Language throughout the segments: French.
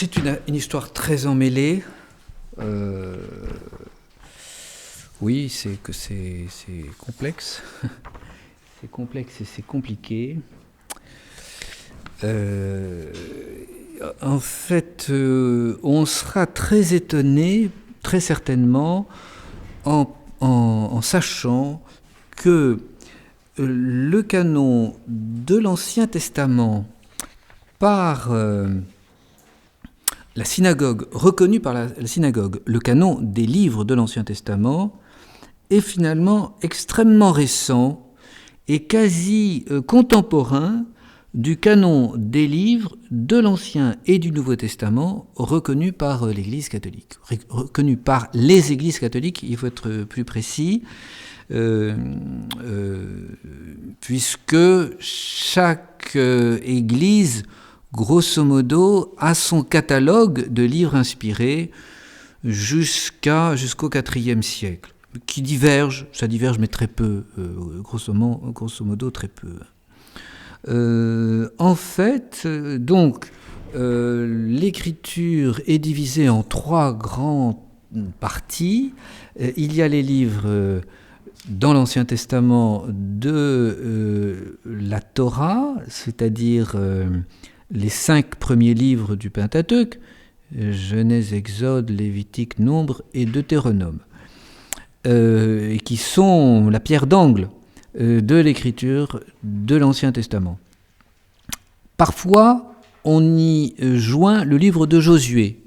C'est une histoire très emmêlée. Oui, c'est complexe. C'est complexe et c'est compliqué. En fait, on sera très étonné, très certainement, en sachant que le canon de l'Ancien Testament par la synagogue, reconnu par la synagogue, le canon des livres de l'Ancien Testament, est finalement extrêmement récent et quasi contemporain du canon des livres de l'Ancien et du Nouveau Testament reconnu par l'Église catholique. Reconnu par les Églises catholiques, il faut être plus précis, puisque chaque Église, grosso modo, a son catalogue de livres inspirés jusqu'au IVe siècle, qui diverge, ça diverge mais très peu, grosso modo très peu. En fait, donc, l'écriture est divisée en trois grandes parties. Il y a les livres dans l'Ancien Testament de la Torah, c'est-à-dire les 5 premiers livres du Pentateuque, Genèse, Exode, Lévitique, Nombre et Deutéronome, et qui sont la pierre d'angle de l'écriture de l'Ancien Testament. Parfois, on y joint le livre de Josué,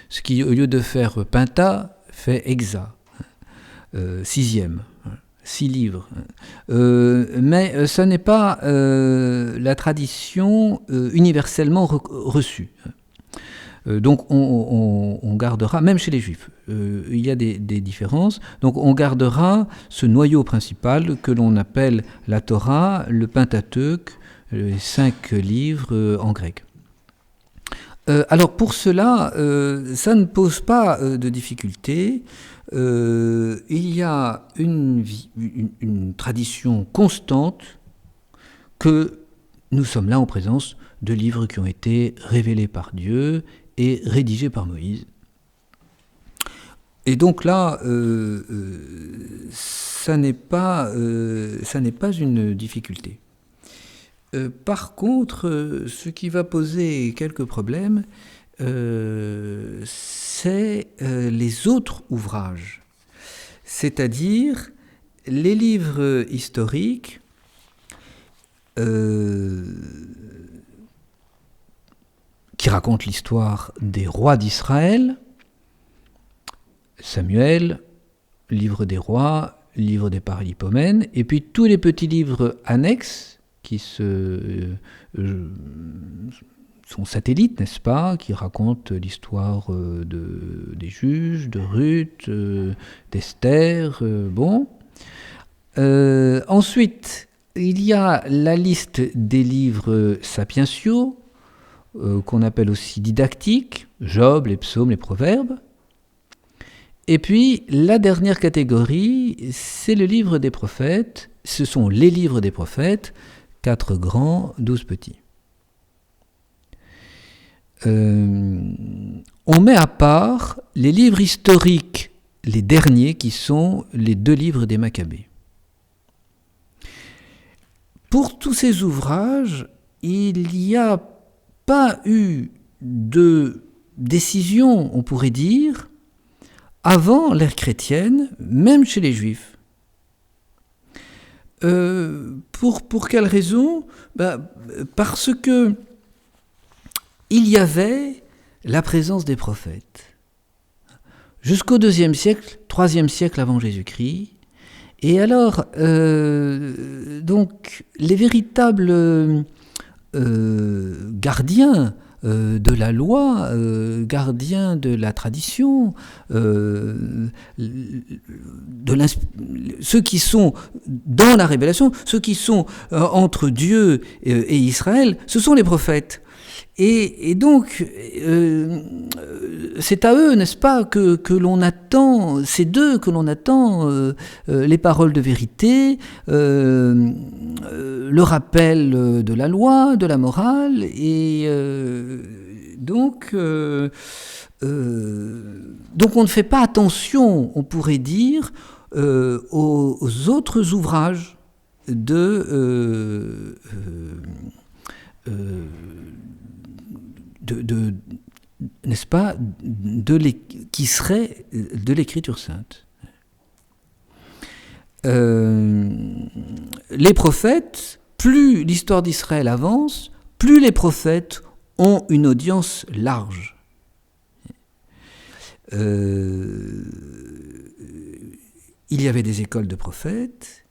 ce qui, au lieu de faire Penta, fait Exa, 6e, 6 livres. Mais ça n'est pas la tradition universellement reçue. Donc on gardera, même chez les Juifs, il y a des différences, donc on gardera ce noyau principal que l'on appelle la Torah, le Pentateuque, les 5 livres en grec. Alors pour cela, ça ne pose pas de difficulté. Il y a une tradition constante que nous sommes là en présence de livres qui ont été révélés par Dieu et rédigé par Moïse. Et donc là, ça n'est pas une difficulté. Par contre, ce qui va poser quelques problèmes, c'est les autres ouvrages, c'est-à-dire les livres historiques, qui raconte l'histoire des rois d'Israël, Samuel, livre des rois, livre des paralipomènes, et puis tous les petits livres annexes qui sont satellites, n'est-ce pas, qui racontent l'histoire des juges, de Ruth, d'Esther, bon. Ensuite, il y a la liste des livres sapientiaux, qu'on appelle aussi didactiques, Job, les psaumes, les proverbes. Et puis, la dernière catégorie, c'est le livre des prophètes. Ce sont les livres des prophètes, 4 grands, 12 petits. On met à part les livres historiques, les derniers, qui sont les 2 livres des Maccabées. Pour tous ces ouvrages, il n'y a pas eu de décision, on pourrait dire, avant l'ère chrétienne, même chez les Juifs. Pour quelle raison ? Parce que il y avait la présence des prophètes. Jusqu'au IIe siècle, IIIe siècle avant Jésus-Christ. Et alors, donc, les véritables gardiens de la loi, gardiens de la tradition, ceux qui sont dans la révélation, ceux qui sont entre Dieu et Israël, ce sont les prophètes. Et donc, c'est à eux, n'est-ce pas, que l'on attend, c'est d'eux que l'on attend les paroles de vérité, le rappel de la loi, de la morale, et Donc on ne fait pas attention, on pourrait dire, aux autres ouvrages n'est-ce pas, qui seraient de l'Écriture sainte. Les prophètes, plus l'histoire d'Israël avance, plus les prophètes ont une audience large. Il y avait des écoles de prophètes,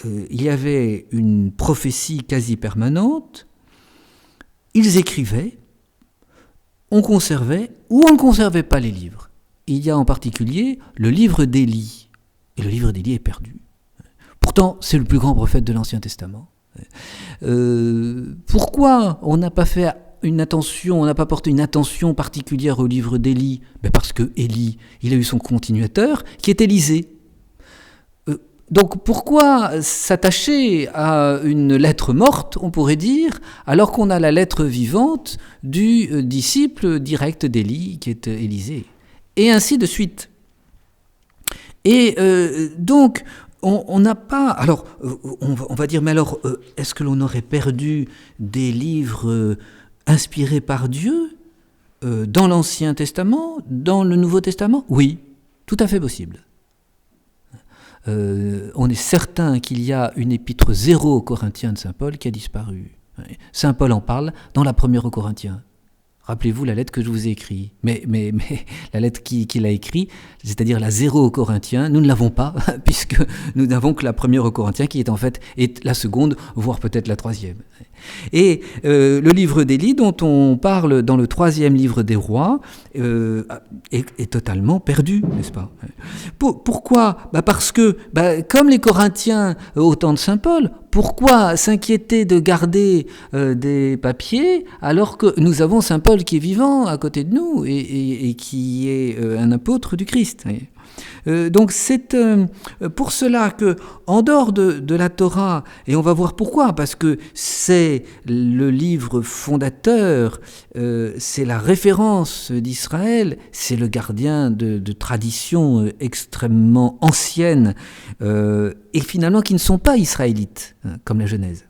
il y avait une prophétie quasi permanente, ils écrivaient, on conservait ou on ne conservait pas les livres. Il y a en particulier le livre d'Élie, et le livre d'Élie est perdu. Pourtant, c'est le plus grand prophète de l'Ancien Testament. Pourquoi on n'a pas fait on n'a pas porté une attention particulière au livre d'Élie? Parce que Élie, il a eu son continuateur, qui est Élisée. Donc pourquoi s'attacher à une lettre morte, on pourrait dire, alors qu'on a la lettre vivante du disciple direct d'Élie, qui est Élisée, et ainsi de suite. Et donc, on n'a pas... Alors, on va dire, mais alors, est-ce que l'on aurait perdu des livres inspirés par Dieu dans l'Ancien Testament, dans le Nouveau Testament? Oui, tout à fait possible. On est certain qu'il y a une épître 0 aux Corinthiens de Saint Paul qui a disparu. Saint Paul en parle dans la première aux Corinthiens. Rappelez-vous la lettre que je vous ai écrite. Mais la lettre qu'il a écrite, c'est-à-dire la 0 aux Corinthiens, nous ne l'avons pas, puisque nous n'avons que la première aux Corinthiens, qui est en fait la seconde, voire peut-être la troisième. Et le livre d'Élie, dont on parle dans le 3e livre des rois, est totalement perdu, n'est-ce pas? Pourquoi? Parce que, comme les Corinthiens au temps de Saint Paul, pourquoi s'inquiéter de garder des papiers alors que nous avons Saint Paul qui est vivant à côté de nous et qui est un apôtre du Christ? Donc c'est pour cela que, en dehors de la Torah, et on va voir pourquoi, parce que c'est le livre fondateur, c'est la référence d'Israël, c'est le gardien de traditions extrêmement anciennes, et finalement qui ne sont pas israélites, comme la Genèse.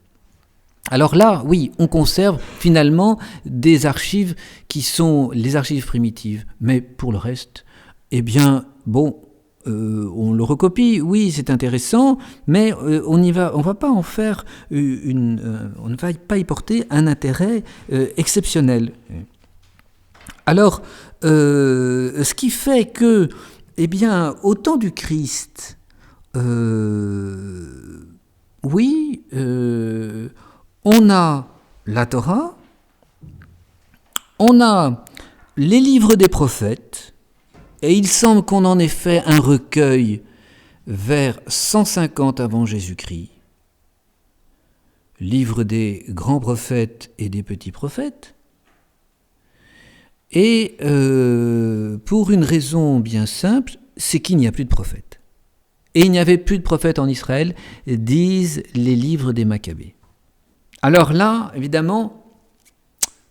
Alors là, oui, on conserve finalement des archives qui sont les archives primitives, mais pour le reste, eh bien, bon, on le recopie, oui, c'est intéressant, mais on va pas en faire on ne va pas y porter un intérêt exceptionnel. Alors, ce qui fait que, eh bien, au temps du Christ, oui, on a la Torah, on a les livres des prophètes, et il semble qu'on en ait fait un recueil vers 150 avant Jésus-Christ. Livre des grands prophètes et des petits prophètes. Et pour une raison bien simple, c'est qu'il n'y a plus de prophètes. Et il n'y avait plus de prophètes en Israël, disent les livres des Maccabées. Alors là, évidemment,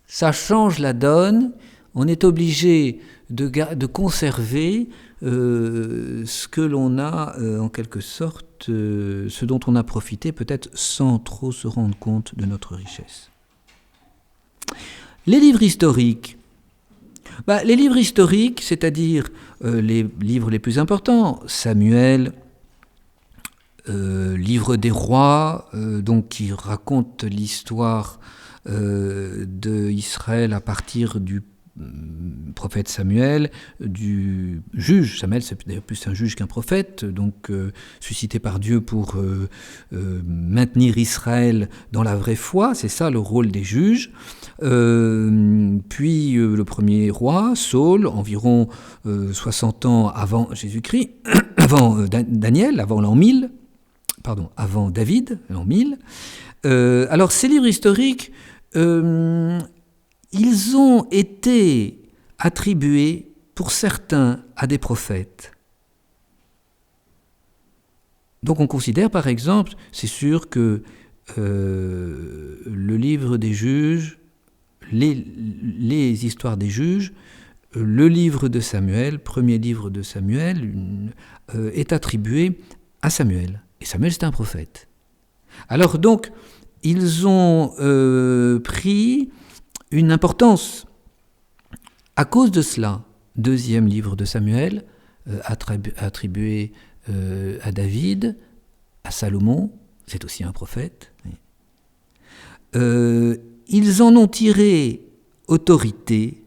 ça change la donne. On est obligé de conserver ce que l'on a, en quelque sorte, ce dont on a profité, peut-être sans trop se rendre compte de notre richesse. Les livres historiques. Les livres historiques, c'est-à-dire les livres les plus importants, Samuel, livre des rois, donc qui raconte l'histoire d'Israël à partir du prophète Samuel, du juge. Samuel, c'est d'ailleurs plus un juge qu'un prophète, donc suscité par Dieu pour maintenir Israël dans la vraie foi, c'est ça le rôle des juges. Puis le premier roi, Saul, environ 60 ans avant Jésus-Christ, avant Daniel, avant l'an 1000, avant David, l'an 1000. Alors ces livres historiques, ils ont été attribués, pour certains, à des prophètes. Donc on considère, par exemple, c'est sûr que le livre des juges, les histoires des juges, le livre de Samuel, premier livre de Samuel, est attribué à Samuel. Et Samuel, c'est un prophète. Alors donc, ils ont pris une importance à cause de cela. Deuxième livre de Samuel, attribué à David, à Salomon, c'est aussi un prophète. Ils en ont tiré autorité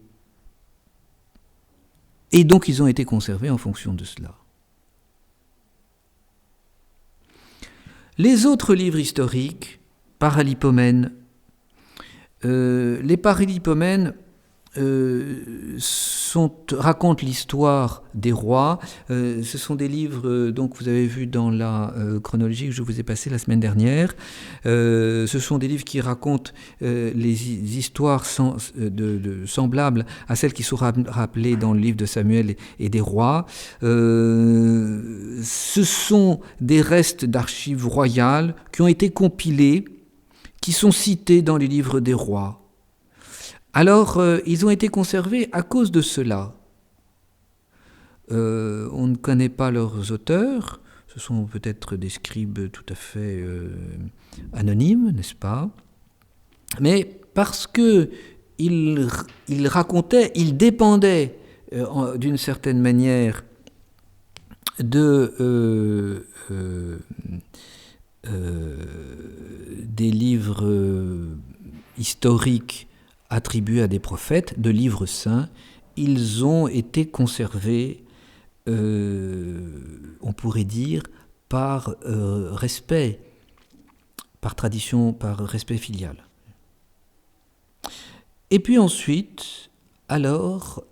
et donc ils ont été conservés en fonction de cela. Les autres livres historiques, Paralipomène, les Paralipomènes racontent l'histoire des rois. Ce sont des livres, donc vous avez vu dans la chronologie que je vous ai passée la semaine dernière. Ce sont des livres qui racontent les histoires semblables à celles qui sont rappelées dans le livre de Samuel et des rois. Ce sont des restes d'archives royales qui ont été compilés, qui sont cités dans les livres des rois. Alors, ils ont été conservés à cause de cela. On ne connaît pas leurs auteurs, ce sont peut-être des scribes tout à fait anonymes, n'est-ce pas? Mais parce qu'ils racontaient, ils dépendaient d'une certaine manière des livres historiques attribués à des prophètes, de livres saints, ils ont été conservés, on pourrait dire, par respect, par tradition, par respect filial. Et puis ensuite, alors,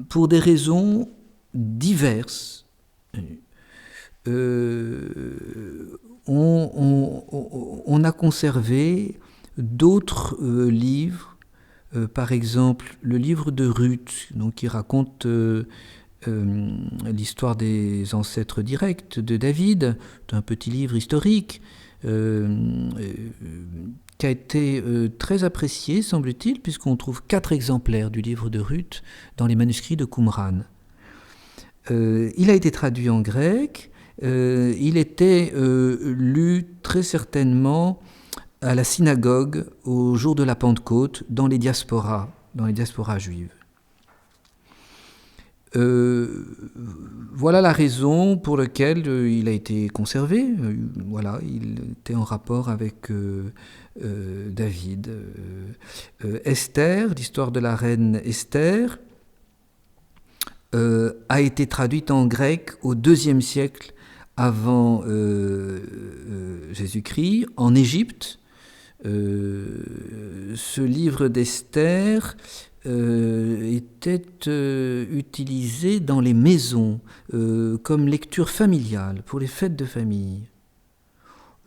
pour des raisons diverses, on a conservé d'autres livres, par exemple le livre de Ruth, donc, qui raconte l'histoire des ancêtres directs de David, un petit livre historique qui a été très apprécié, semble-t-il, puisqu'on trouve 4 exemplaires du livre de Ruth dans les manuscrits de Qumran. Il a été traduit en grec. Il était lu très certainement à la synagogue au jour de la Pentecôte dans les diasporas juives. Voilà la raison pour laquelle il a été conservé. Voilà, il était en rapport avec David. Esther, l'histoire de la reine Esther, a été traduite en grec au IIe siècle avant Jésus-Christ, en Égypte. Ce livre d'Esther était utilisé dans les maisons comme lecture familiale, pour les fêtes de famille.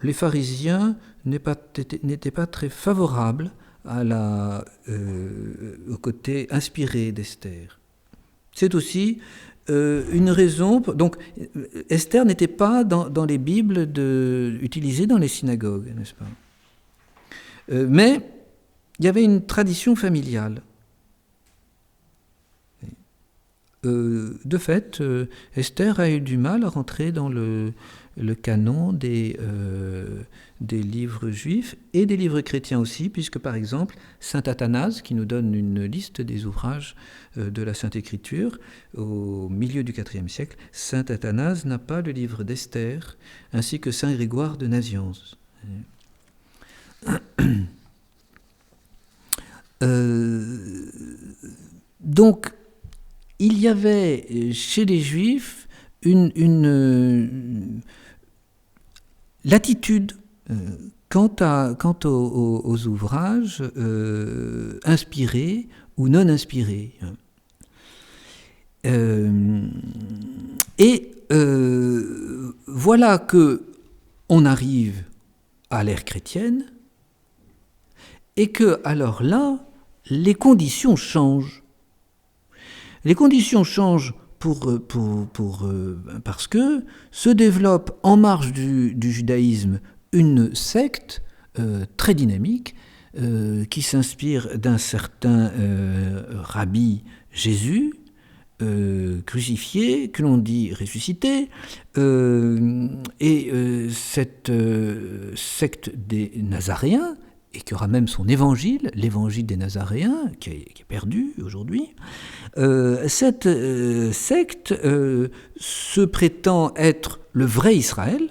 Les pharisiens n'étaient pas très favorables au côté inspiré d'Esther. C'est aussi une raison. Donc, Esther n'était pas dans les Bibles utilisées dans les synagogues, n'est-ce pas? Mais il y avait une tradition familiale. De fait, Esther a eu du mal à rentrer dans le canon des livres juifs et des livres chrétiens aussi, puisque par exemple, saint Athanase, qui nous donne une liste des ouvrages de la Sainte Écriture, au milieu du IVe siècle, saint Athanase n'a pas le livre d'Esther, ainsi que saint Grégoire de Nazianze. Donc, il y avait chez les Juifs une latitude quant aux ouvrages inspirés ou non inspirés. Voilà que on arrive à l'ère chrétienne et que, alors là, les conditions changent. Les conditions changent parce que se développe en marge du judaïsme une secte très dynamique, qui s'inspire d'un certain rabbi Jésus, crucifié, que l'on dit ressuscité, et cette secte des Nazaréens, et qui aura même son évangile, l'évangile des Nazaréens, qui est perdu aujourd'hui. Cette secte se prétend être le vrai Israël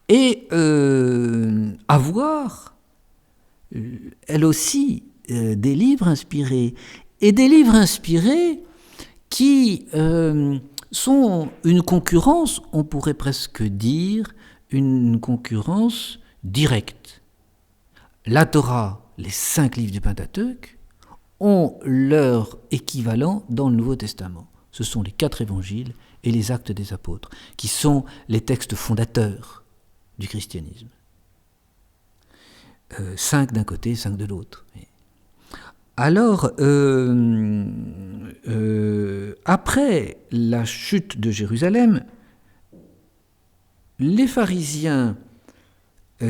et avoir, elle aussi, des livres inspirés. Et des livres inspirés qui sont une concurrence, on pourrait presque dire, une concurrence directe. La Torah, les 5 livres du Pentateuque, ont leur équivalent dans le Nouveau Testament. Ce sont les 4 évangiles et les actes des apôtres, qui sont les textes fondateurs du christianisme. 5 d'un côté, 5 de l'autre. Alors, après la chute de Jérusalem, les pharisiens,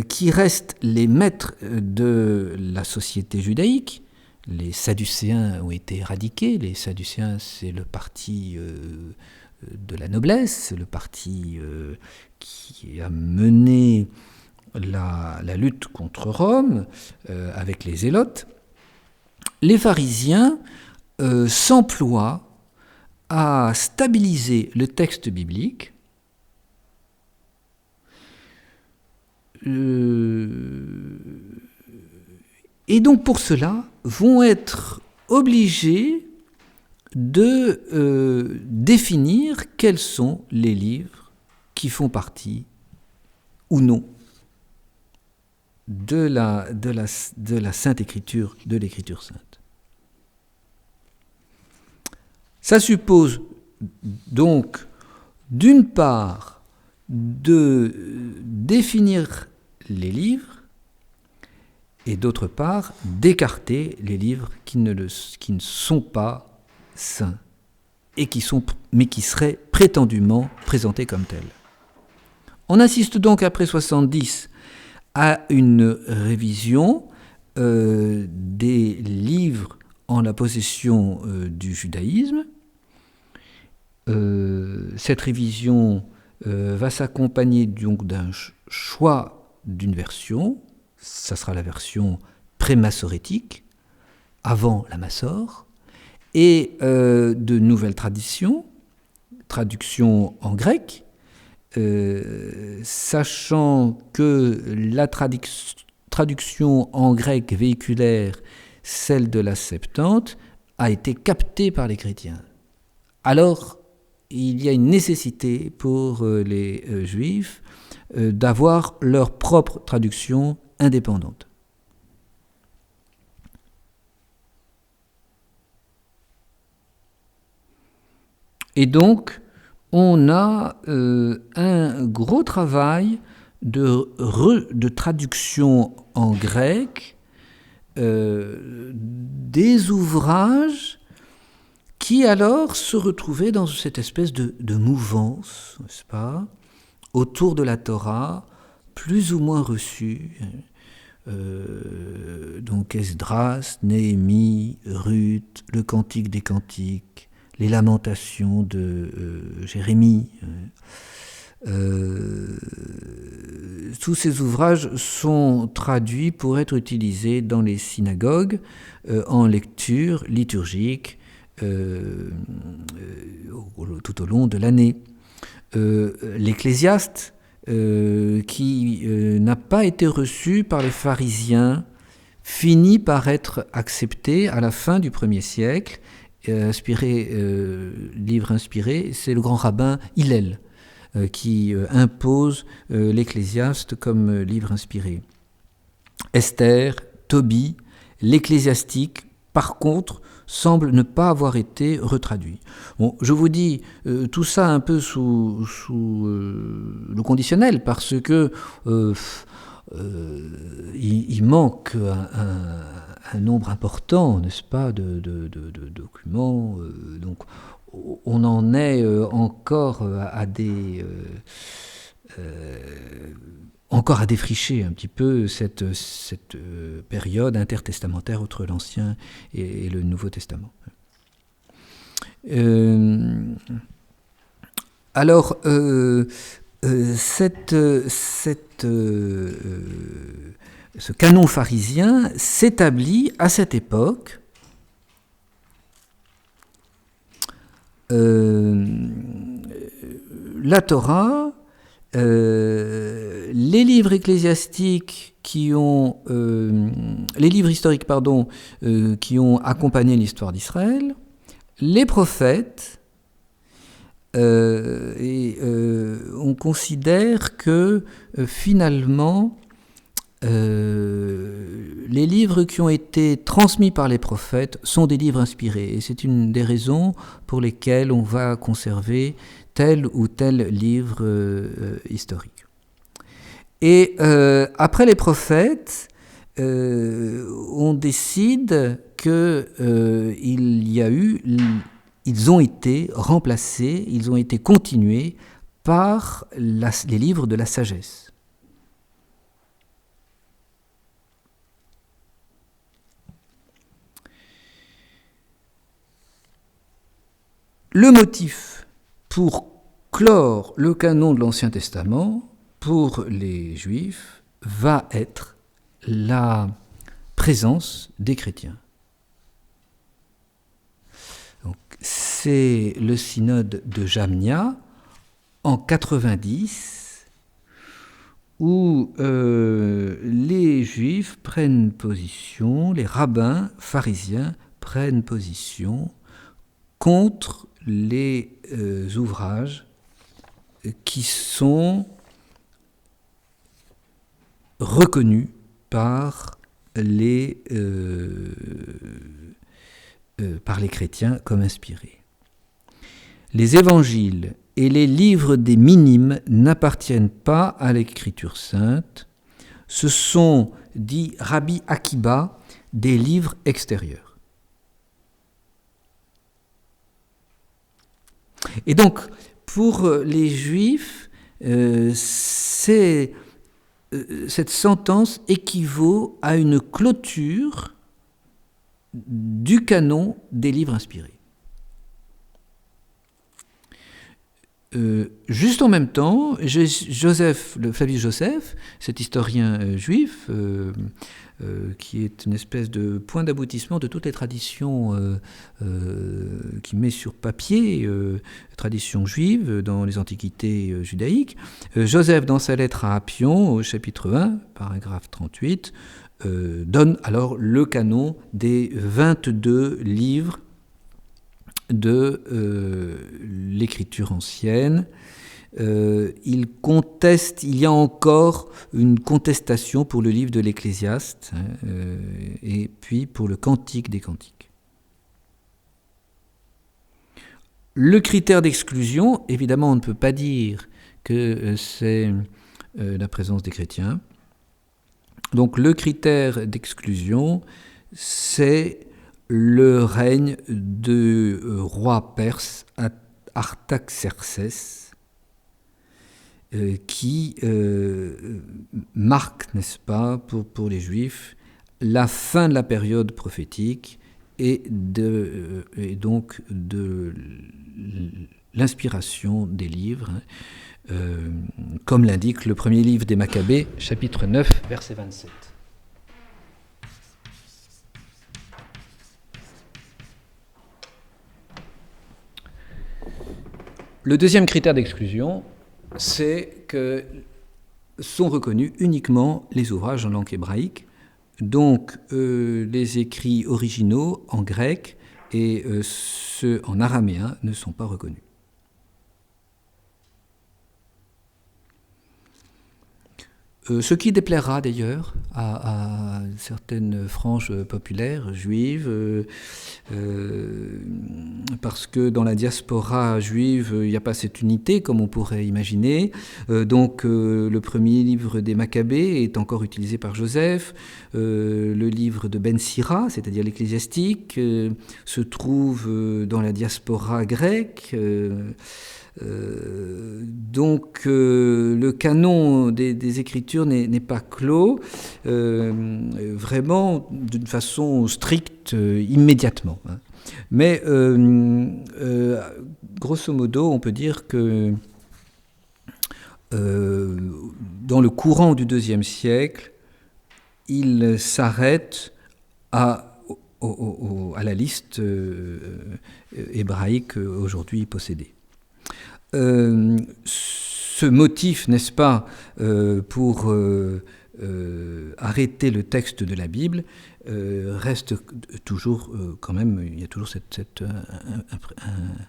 qui restent les maîtres de la société judaïque, les Sadducéens ont été éradiqués. Les Sadducéens, c'est le parti de la noblesse, le parti qui a mené la lutte contre Rome avec les Zélotes. Les pharisiens s'emploient à stabiliser le texte biblique et donc pour cela vont être obligés de définir quels sont les livres qui font partie ou non de la Sainte Écriture, de l'Écriture sainte. Ça suppose donc, d'une part, de définir les livres et d'autre part, d'écarter les livres qui ne sont pas saints et mais qui seraient prétendument présentés comme tels. On assiste donc après 70 à une révision des livres en la possession du judaïsme. Cette révision va s'accompagner donc d'un choix d'une version. Ça sera la version pré-massorétique, avant la Massore, et de nouvelles traductions en grec, sachant que la traduction en grec véhiculaire, celle de la Septante, a été captée par les chrétiens. Alors, il y a une nécessité pour les Juifs d'avoir leur propre traduction indépendante. Et donc, on a un gros travail de traduction en grec des ouvrages qui alors se retrouvaient dans cette espèce de mouvance, n'est-ce pas, autour de la Torah, plus ou moins reçue. Donc Esdras, Néhémie, Ruth, le Cantique des Cantiques, les Lamentations de Jérémie. Tous ces ouvrages sont traduits pour être utilisés dans les synagogues en lecture liturgique tout au long de l'année. L'Ecclésiaste, qui n'a pas été reçu par les pharisiens, finit par être accepté à la fin du 1er siècle. Livre inspiré, c'est le grand rabbin Hillel qui impose l'Ecclésiaste comme livre inspiré. Esther, Tobie, l'Ecclésiastique, par contre, semble ne pas avoir été retraduit. Bon, je vous dis tout ça un peu sous le conditionnel, parce que il manque un nombre important, n'est-ce pas, de documents. Donc, on en est encore à des encore à défricher un petit peu cette période intertestamentaire entre l'Ancien et le Nouveau Testament. Alors, ce canon pharisien s'établit à cette époque la Torah, les livres ecclésiastiques les livres historiques, qui ont accompagné l'histoire d'Israël, les prophètes, on considère que finalement les livres qui ont été transmis par les prophètes sont des livres inspirés, et c'est une des raisons pour lesquelles on va conserver tel ou tel livre historique. Et après les prophètes, on décide ils ont été remplacés, ils ont été continués par les livres de la sagesse. Le motif pour clore le canon de l'Ancien Testament, pour les Juifs, va être la présence des chrétiens. Donc, c'est le synode de Jamnia en 90 où les Juifs prennent position, les rabbins pharisiens prennent position contre les ouvrages qui sont reconnus par les chrétiens comme inspirés. Les évangiles et les livres des minimes n'appartiennent pas à l'écriture sainte. Ce sont, dit Rabbi Akiba, des livres extérieurs. Et donc, pour les Juifs, cette sentence équivaut à une clôture du canon des livres inspirés. Juste en même temps, Flavius Joseph, cet historien juif, qui est une espèce de point d'aboutissement de toutes les traditions qui met sur papier, traditions juives dans les antiquités judaïques, Joseph, dans sa lettre à Appion, au chapitre 1, paragraphe 38, donne alors le canon des 22 livres de l'écriture ancienne. Il y a encore une contestation pour le livre de l'Ecclésiaste, et puis pour le Cantique des Cantiques. Le critère d'exclusion, évidemment, on ne peut pas dire que c'est la présence des chrétiens. Donc le critère d'exclusion, c'est le règne de roi perse Artaxerxès, qui marque, n'est-ce pas, pour les Juifs, la fin de la période prophétique et donc de l'inspiration des livres, comme l'indique le premier livre des Maccabées, chapitre 9, verset 27. Le deuxième critère d'exclusion, c'est que sont reconnus uniquement les ouvrages en langue hébraïque, donc les écrits originaux en grec et ceux en araméen ne sont pas reconnus. Ce qui déplaira d'ailleurs à certaines franges populaires juives, parce que dans la diaspora juive, il n'y a pas cette unité comme on pourrait imaginer. Donc le premier livre des Maccabées est encore utilisé par Joseph. Le livre de Ben Sira, c'est-à-dire l'Ecclésiastique, se trouve dans la diaspora grecque. Donc le canon des Écritures n'est pas clos vraiment d'une façon stricte immédiatement. Mais grosso modo, on peut dire que dans le courant du IIe siècle, il s'arrête à la liste hébraïque aujourd'hui possédée. Ce motif, n'est-ce pas, pour arrêter le texte de la Bible, reste toujours quand même, il y a toujours cette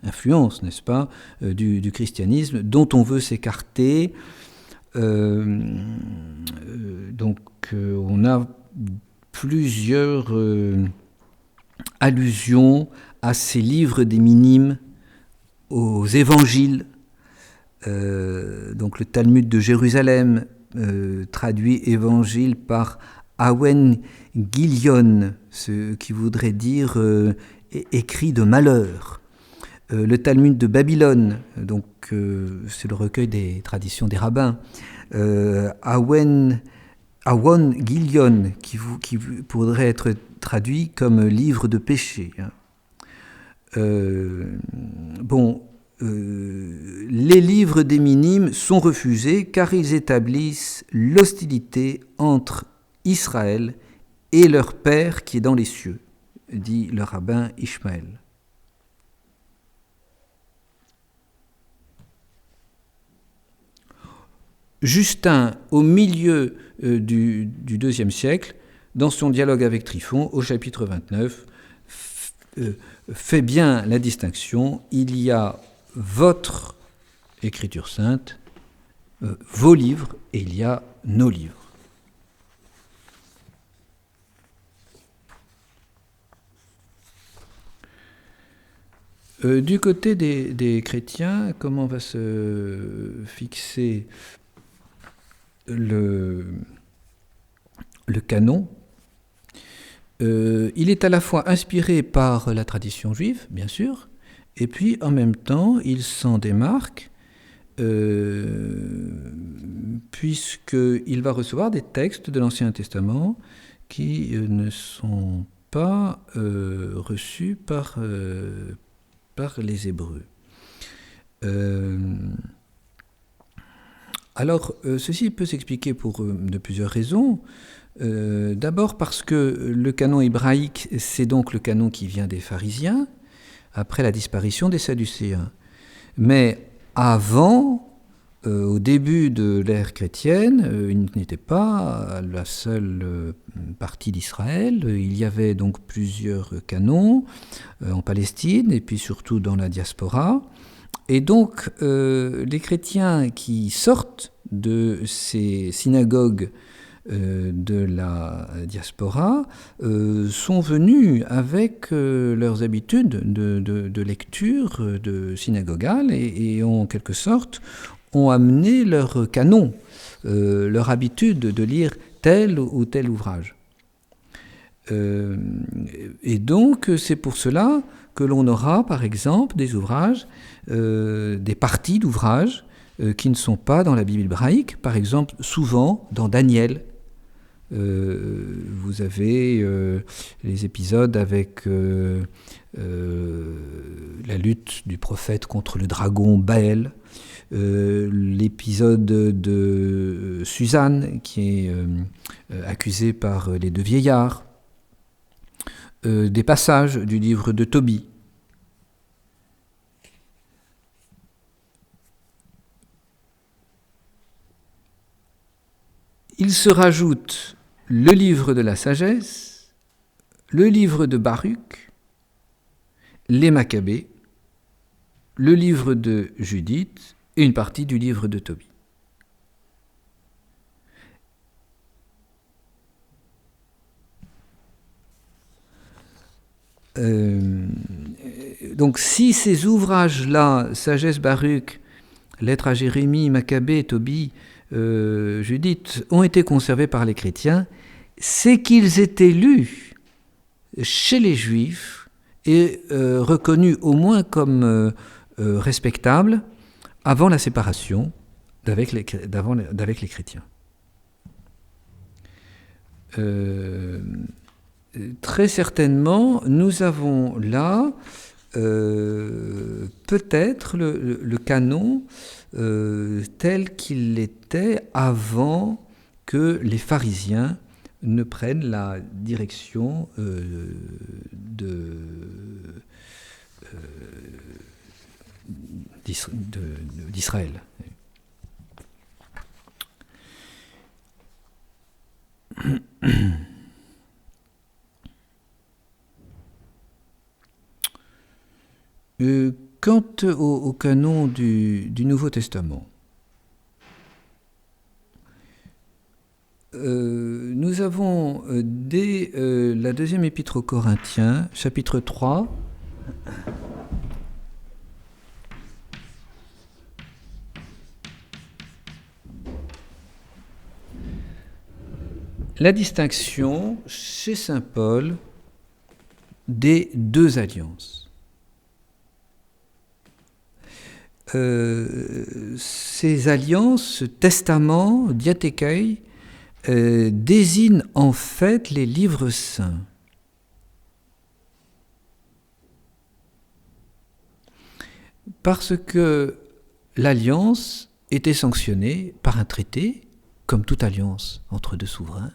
influence, n'est-ce pas, du christianisme dont on veut s'écarter. Donc on a plusieurs allusions à ces livres des Minimes, aux évangiles, donc le Talmud de Jérusalem, traduit évangile par Awen Gilion, ce qui voudrait dire écrit de malheur. Le Talmud de Babylone, donc c'est le recueil des traditions des rabbins. Awon Gilion, qui pourrait être traduit comme livre de péché. Les livres des Minimes sont refusés car ils établissent l'hostilité entre Israël et leur Père qui est dans les cieux, dit le rabbin Ishmaël. Justin, au milieu du IIe siècle, dans son dialogue avec Tryphon, au chapitre 29, fait bien la distinction. Il y a votre Écriture sainte, vos livres, et il y a nos livres. Du côté des chrétiens, comment va se fixer le canon? Il est à la fois inspiré par la tradition juive, bien sûr, et puis en même temps, il s'en démarque, puisqu'il va recevoir des textes de l'Ancien Testament qui ne sont pas reçus par les Hébreux. Alors, ceci peut s'expliquer de plusieurs raisons. D'abord parce que le canon hébraïque, c'est donc le canon qui vient des pharisiens, après la disparition des sadducéens. Mais avant, au début de l'ère chrétienne, il n'était pas la seule partie d'Israël. Il y avait donc plusieurs canons en Palestine et puis surtout dans la diaspora. Et donc, les chrétiens qui sortent de ces synagogues de la diaspora sont venus avec leurs habitudes de lecture de synagogale et en quelque sorte ont amené leur canon, leur habitude de lire tel ou tel ouvrage. Et donc c'est pour cela que l'on aura par exemple des ouvrages, des parties d'ouvrages qui ne sont pas dans la Bible hébraïque, par exemple souvent dans Daniel. Vous avez les épisodes avec la lutte du prophète contre le dragon Baël, l'épisode de Suzanne qui est accusée par les deux vieillards, des passages du livre de Tobie. Il se rajoute le livre de la sagesse, le livre de Baruch, les Maccabées, le livre de Judith et une partie du livre de Tobie. Donc si ces ouvrages-là, Sagesse Baruch, Lettres à Jérémie, Maccabée, Tobie, Judith, ont été conservés par les chrétiens, c'est qu'ils étaient lus chez les Juifs et reconnus au moins comme respectables avant la séparation d'avec les chrétiens. Très certainement, nous avons là peut-être le canon tel qu'il était avant que les pharisiens ne prennent la direction d'Israël. Quant au canon du Nouveau Testament, nous avons dès la deuxième épître aux Corinthiens, chapitre 3, la distinction chez saint Paul des deux alliances. Ces alliances, ce testament, diathekei, désigne en fait les livres saints. Parce que l'alliance était sanctionnée par un traité, comme toute alliance entre deux souverains,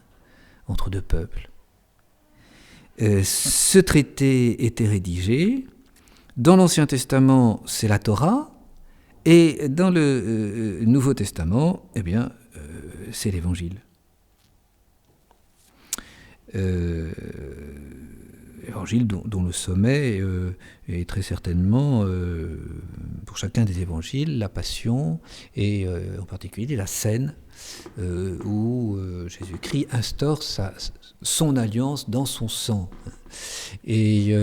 entre deux peuples. Ce traité était rédigé. Dans l'Ancien Testament, c'est la Torah. Et dans le Nouveau Testament, eh bien, c'est l'Évangile. Évangile dont le sommet est très certainement, pour chacun des évangiles, la Passion et en particulier la scène où Jésus-Christ instaure son alliance dans son sang. Et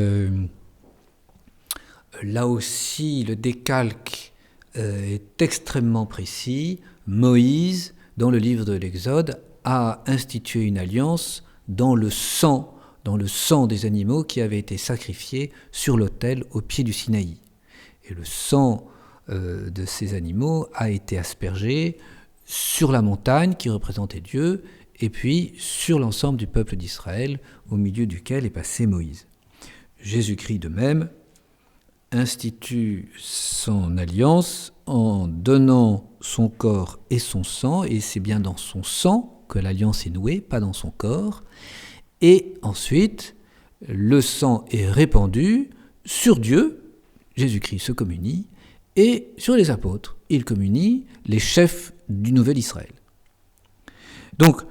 là aussi, le décalque est extrêmement précis. Moïse, dans le livre de l'Exode, a institué une alliance dans le sang des animaux qui avaient été sacrifiés sur l'autel au pied du Sinaï. Et le sang de ces animaux a été aspergé sur la montagne qui représentait Dieu, et puis sur l'ensemble du peuple d'Israël, au milieu duquel est passé Moïse. Jésus-Christ de même institue son alliance en donnant son corps et son sang, et c'est bien dans son sang que l'alliance est nouée, pas dans son corps. Et ensuite, le sang est répandu sur Dieu, Jésus-Christ se communie, et sur les apôtres, il communie les chefs du nouvel Israël. Donc,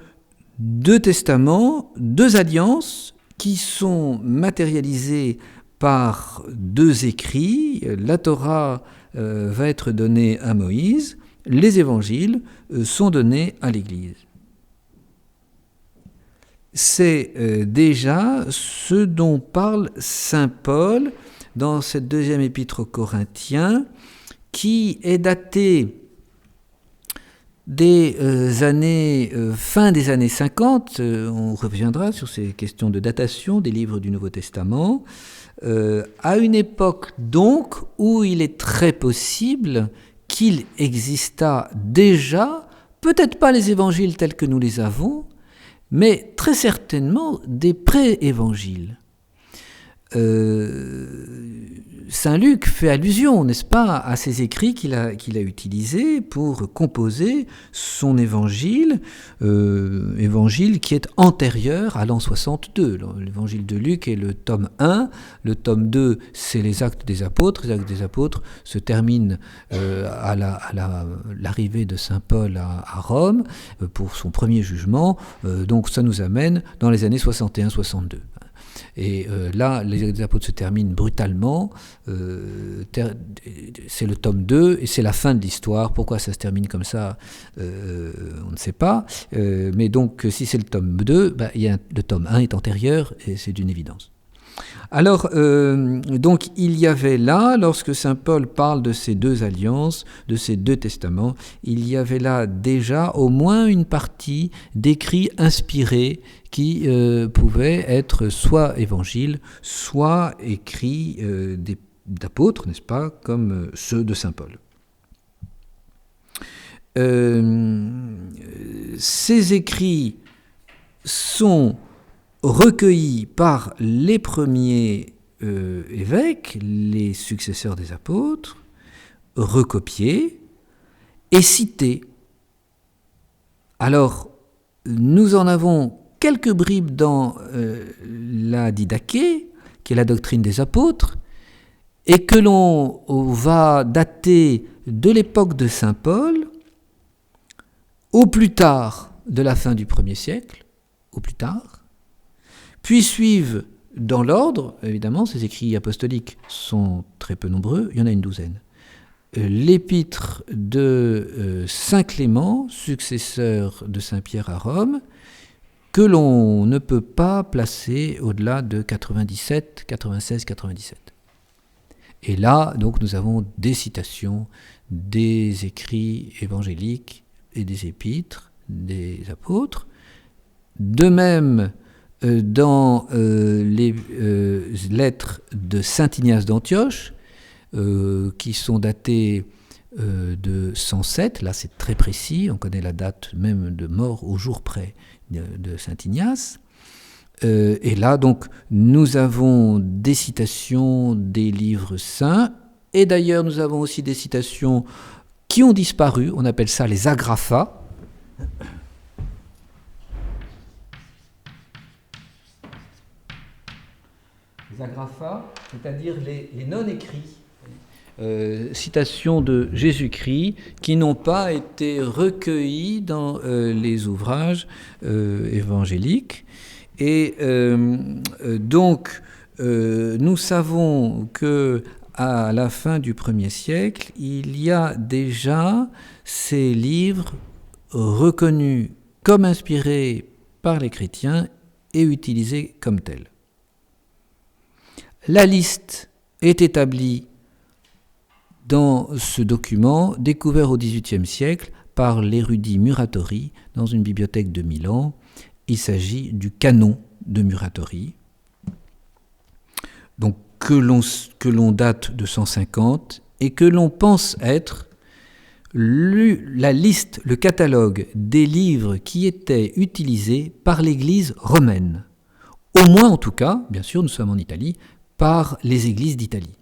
deux testaments, deux alliances qui sont matérialisées par deux écrits. La Torah va être donnée à Moïse, les évangiles sont donnés à l'Église. C'est déjà ce dont parle saint Paul dans cette deuxième épître aux Corinthiens, qui est datée des fin des années 50, on reviendra sur ces questions de datation des livres du Nouveau Testament, à une époque donc où il est très possible qu'il exista déjà, peut-être pas les évangiles tels que nous les avons, mais très certainement des pré-évangiles. Saint Luc fait allusion, n'est-ce pas, à ces écrits qu'il a utilisés pour composer son évangile, évangile qui est antérieur à l'an 62. L'évangile de Luc est le tome 1, le tome 2 c'est les Actes des Apôtres. Les Actes des Apôtres se terminent à l'arrivée de saint Paul à Rome pour son premier jugement, donc ça nous amène dans les années 61-62. Et là, les apôtres se terminent brutalement, c'est le tome 2, et c'est la fin de l'histoire. Pourquoi ça se termine comme ça, on ne sait pas. Mais donc, si c'est le tome 2, le tome 1 est antérieur, et c'est d'une évidence. Alors, donc, il y avait là, lorsque saint Paul parle de ces deux alliances, de ces deux testaments, il y avait là déjà au moins une partie d'écrits inspirés qui pouvaient être soit évangiles, soit écrits d'apôtres, n'est-ce pas, comme ceux de saint Paul. Ces écrits sont recueillis par les premiers évêques, les successeurs des apôtres, recopiés et cités. Alors, nous en avons quelques bribes dans la Didaché, qui est la doctrine des apôtres, et que l'on va dater de l'époque de saint Paul, au plus tard de la fin du 1er siècle, au plus tard. Puis suivent, dans l'ordre, évidemment, ces écrits apostoliques sont très peu nombreux, il y en a une douzaine. L'épître de saint Clément, successeur de saint Pierre à Rome, que l'on ne peut pas placer au-delà de 97, 96, 97. Et là, donc, nous avons des citations des écrits évangéliques et des épîtres des apôtres. De même, dans les lettres de saint Ignace d'Antioche, qui sont datées de 107, là c'est très précis, on connaît la date même de mort au jour près de saint Ignace. Et là, donc, nous avons des citations des livres saints, et d'ailleurs, nous avons aussi des citations qui ont disparu, on appelle ça les agrafas. Les agrafas, c'est-à-dire les non-écrits, citations de Jésus-Christ qui n'ont pas été recueillies dans les ouvrages évangéliques. Et donc, nous savons que à la fin du 1er siècle, il y a déjà ces livres reconnus comme inspirés par les chrétiens et utilisés comme tels. La liste est établie dans ce document découvert au XVIIIe siècle par l'érudit Muratori dans une bibliothèque de Milan. Il s'agit du canon de Muratori, donc que l'on date de 150 et que l'on pense être la liste, le catalogue des livres qui étaient utilisés par l'Église romaine. Au moins, en tout cas, bien sûr, nous sommes en Italie, par les églises d'Italie.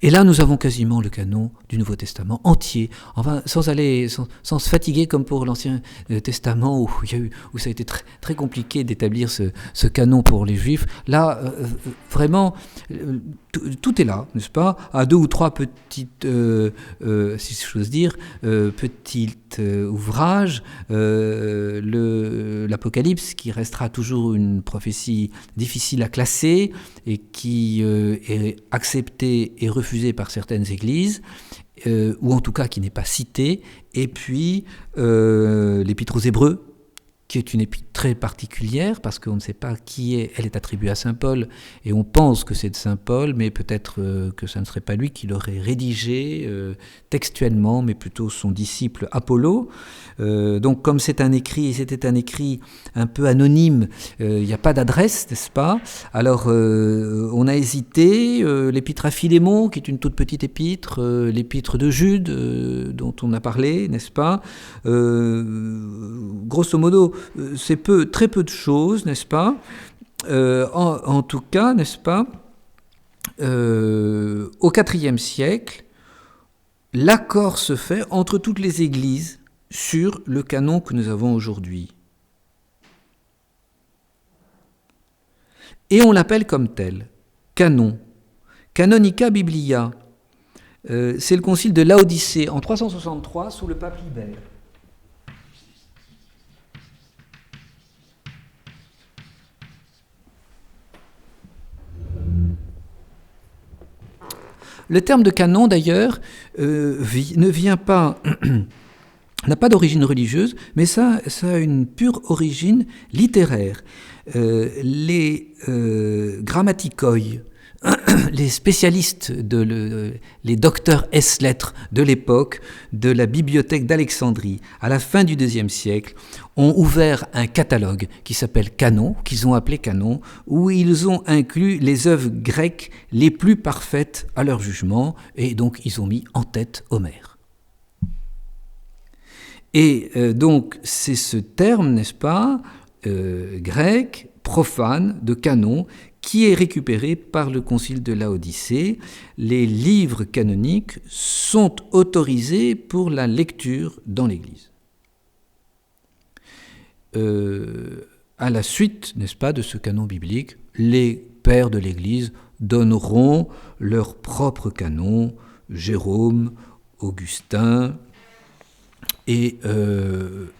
Et là, nous avons quasiment le canon du Nouveau Testament entier, enfin, sans se fatiguer comme pour l'Ancien Testament où ça a été très, très compliqué d'établir ce canon pour les Juifs. Là, vraiment, tout est là, n'est-ce pas? À 2 ou 3 petites, si j'ose dire, petits ouvrages, l'Apocalypse, qui restera toujours une prophétie difficile à classer et qui est acceptée et refusée par certaines églises, ou en tout cas qui n'est pas citée, et puis l'Épître aux Hébreux, qui est une épître très particulière, parce qu'on ne sait pas qui est, elle est attribuée à saint Paul, et on pense que c'est de saint Paul, mais peut-être que ça ne serait pas lui qui l'aurait rédigé textuellement, mais plutôt son disciple Apollo. Donc comme c'est un écrit, et c'était un écrit un peu anonyme, il n'y a pas d'adresse, n'est-ce pas? Alors on a hésité, l'épître à Philémon, qui est une toute petite épître, l'épître de Jude, dont on a parlé, n'est-ce pas? Grosso modo, c'est très peu de choses, n'est-ce pas? En tout cas, n'est-ce pas? Au IVe siècle, l'accord se fait entre toutes les églises sur le canon que nous avons aujourd'hui. Et on l'appelle comme tel, canon. Canonica Biblia. C'est le concile de Laodicée en 363 sous le pape Libère. Le terme de canon, d'ailleurs, ne vient pas n'a pas d'origine religieuse, mais ça a une pure origine littéraire. Les grammatikoi, les spécialistes, les docteurs ès-lettres de l'époque, de la bibliothèque d'Alexandrie, à la fin du IIe siècle, ont ouvert un catalogue qui s'appelle Canon, qu'ils ont appelé Canon, où ils ont inclus les œuvres grecques les plus parfaites à leur jugement, et donc ils ont mis en tête Homère. Et donc c'est ce terme, n'est-ce pas, grec, profane, de canon, qui est récupéré par le concile de Laodicée. Les livres canoniques sont autorisés pour la lecture dans l'Église. À la suite, n'est-ce pas, de ce canon biblique, les pères de l'Église donneront leur propre canon, Jérôme, Augustin, et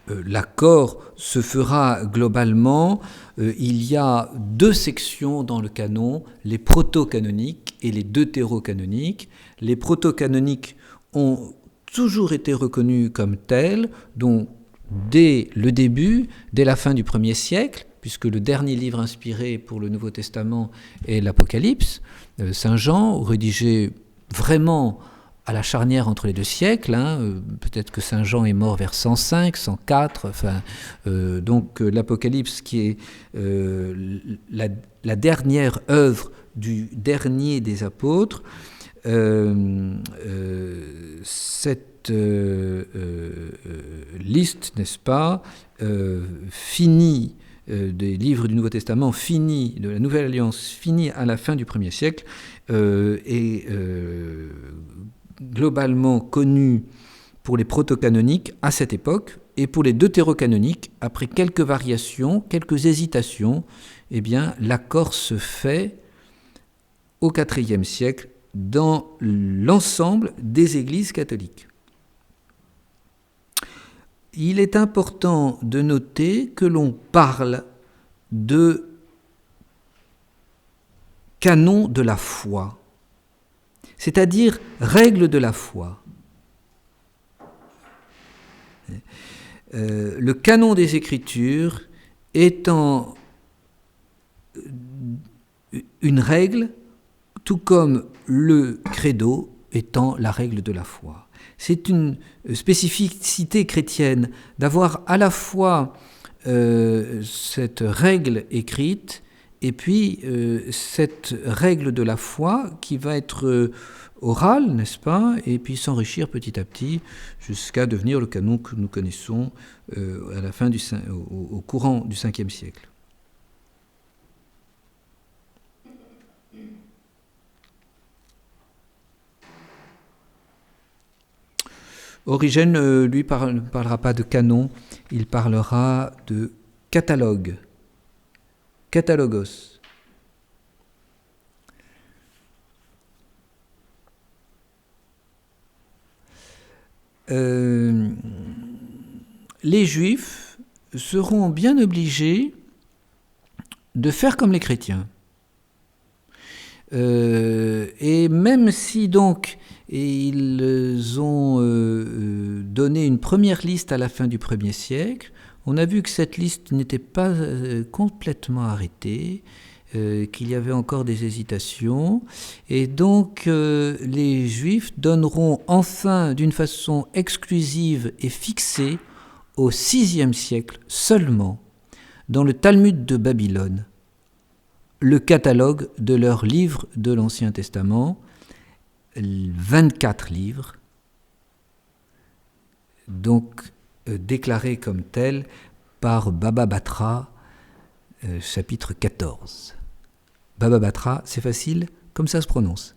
l'accord se fera globalement. Il y a deux sections dans le canon, les proto-canoniques et les deutéro-canoniques. Les proto-canoniques ont toujours été reconnus comme tels, donc dès le début, dès la fin du 1er siècle, puisque le dernier livre inspiré pour le Nouveau Testament est l'Apocalypse, Saint Jean, rédigé vraiment à la charnière entre les deux siècles, peut-être que Saint Jean est mort vers 105, 104, donc l'Apocalypse qui est la dernière œuvre du dernier des apôtres, cette liste, n'est-ce pas, finie des livres du Nouveau Testament, finie de la Nouvelle Alliance, finie à la fin du 1er siècle, et globalement connu pour les proto-canoniques à cette époque, et pour les deutéro-canoniques, après quelques variations, quelques hésitations, eh bien, l'accord se fait au IVe siècle dans l'ensemble des églises catholiques. Il est important de noter que l'on parle de canon de la foi, c'est-à-dire règle de la foi. Le canon des Écritures étant une règle, tout comme le credo étant la règle de la foi. C'est une spécificité chrétienne d'avoir à la fois cette règle écrite et puis cette règle de la foi qui va être orale, n'est-ce pas, et puis s'enrichir petit à petit jusqu'à devenir le canon que nous connaissons à la fin au courant du 5e siècle. Origène, lui, ne parlera pas de canon, il parlera de catalogue, catalogos. Les Juifs seront bien obligés de faire comme les chrétiens. Et même si donc ils ont donné une première liste à la fin du 1er siècle, on a vu que cette liste n'était pas complètement arrêtée, qu'il y avait encore des hésitations, et donc les Juifs donneront enfin d'une façon exclusive et fixée au VIe siècle seulement, dans le Talmud de Babylone, le catalogue de leurs livres de l'Ancien Testament, 24 livres, donc déclarés comme tels par Baba Batra, chapitre 14. Baba Batra, c'est facile, comme ça se prononce.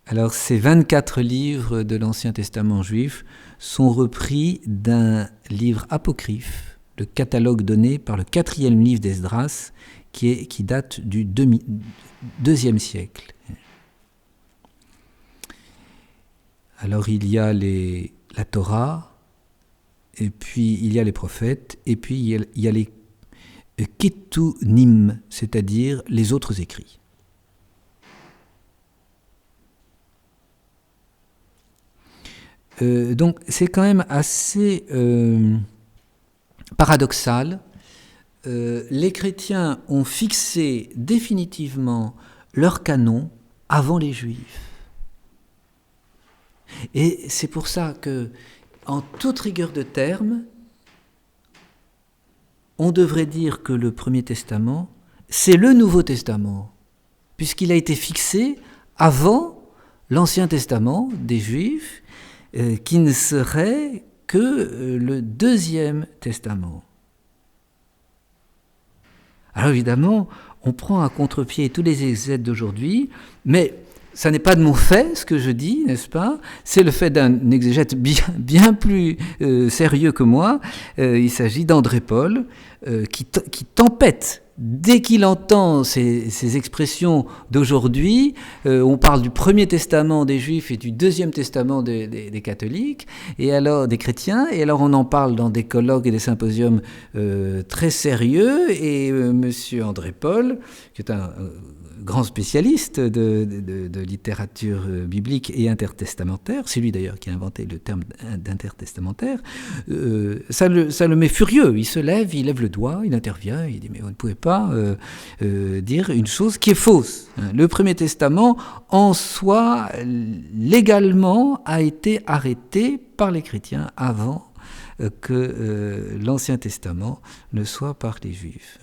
Alors ces 24 livres de l'Ancien Testament juif sont repris d'un livre apocryphe, le catalogue donné par le 4e livre d'Esdras, qui date du 2e siècle. Alors il y a la Torah, et puis il y a les prophètes, et puis il y a les Ketunim, c'est-à-dire les autres écrits. Donc c'est quand même assez paradoxal. Les chrétiens ont fixé définitivement leur canon avant les Juifs. Et c'est pour ça que, en toute rigueur de terme, on devrait dire que le Premier Testament, c'est le Nouveau Testament, puisqu'il a été fixé avant l'Ancien Testament des Juifs, qui ne serait que le Deuxième Testament. Alors évidemment, on prend à contre-pied tous les exégètes d'aujourd'hui, mais ça n'est pas de mon fait ce que je dis, n'est-ce pas? C'est le fait d'un exégète bien plus sérieux que moi. Il s'agit d'André Paul, qui tempête. Dès qu'il entend ces expressions d'aujourd'hui, on parle du Premier Testament des Juifs et du Deuxième Testament des catholiques, et alors des chrétiens, et alors on en parle dans des colloques et des symposiums très sérieux, et monsieur André Paul, qui est un grand spécialiste de littérature biblique et intertestamentaire, c'est lui d'ailleurs qui a inventé le terme d'intertestamentaire, ça le met furieux. Il se lève, il lève le doigt, il intervient, il dit mais vous ne pouvez pas dire une chose qui est fausse. Le Premier Testament, en soi, légalement, a été arrêté par les chrétiens avant que l'Ancien Testament ne soit par les Juifs.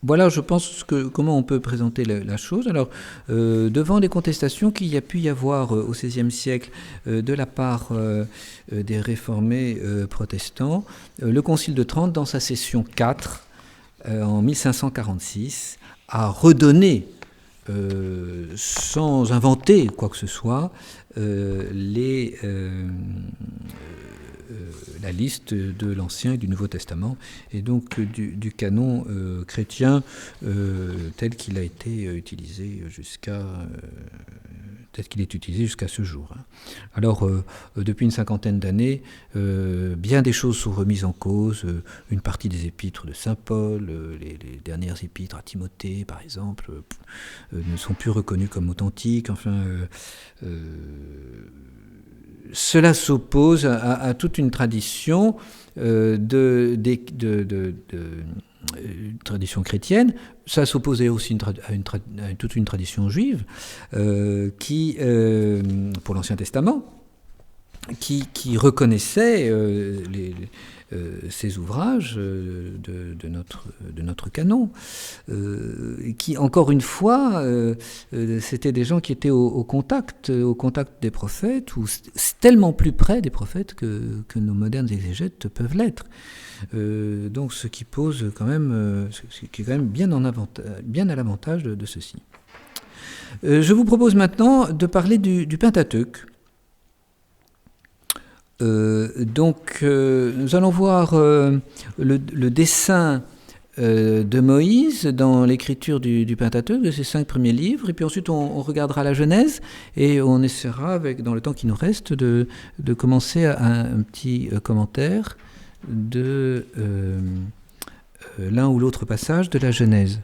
Voilà, je pense comment on peut présenter la chose. Alors, devant les contestations qu'il y a pu y avoir au XVIe siècle de la part des réformés protestants, le Concile de Trente, dans sa session 4, en 1546, a redonné, sans inventer quoi que ce soit, la liste de l'Ancien et du Nouveau Testament, et donc du canon chrétien tel qu'il a été utilisé tel qu'il est utilisé jusqu'à ce jour. Alors, depuis une cinquantaine d'années, bien des choses sont remises en cause. Une partie des épîtres de saint Paul, les dernières épîtres à Timothée, par exemple, ne sont plus reconnues comme authentiques. Enfin, cela s'oppose à toute une tradition tradition chrétienne. Ça s'opposait aussi à toute une tradition juive qui, pour l'Ancien Testament, qui reconnaissait ces ouvrages de notre canon, qui, encore une fois, c'était des gens qui étaient au contact des prophètes, ou tellement plus près des prophètes que nos modernes exégètes peuvent l'être. Donc, ce qui pose quand même, ce qui est quand même bien à l'avantage de ceci. Je vous propose maintenant de parler du Pentateuque. Donc, nous allons voir le dessin de Moïse dans l'écriture du Pentateuque, de ses 5 premiers livres, et puis ensuite on regardera la Genèse, et on essaiera, dans le temps qui nous reste, de commencer un petit commentaire de l'un ou l'autre passage de la Genèse.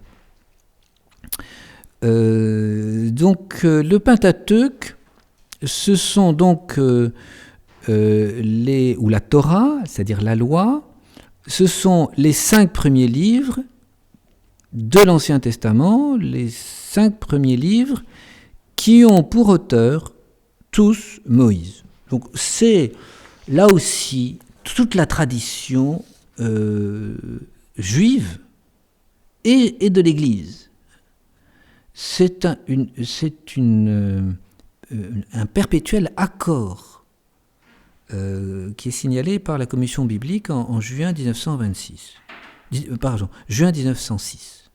Donc, le Pentateuque, ce sont donc ou la Torah, c'est-à-dire la loi, ce sont les 5 premiers livres de l'Ancien Testament, les 5 premiers livres qui ont pour auteur tous Moïse. Donc c'est là aussi toute la tradition juive et de l'Église. C'est un perpétuel accord qui est signalé par la Commission biblique en juin 1926. Juin 1906.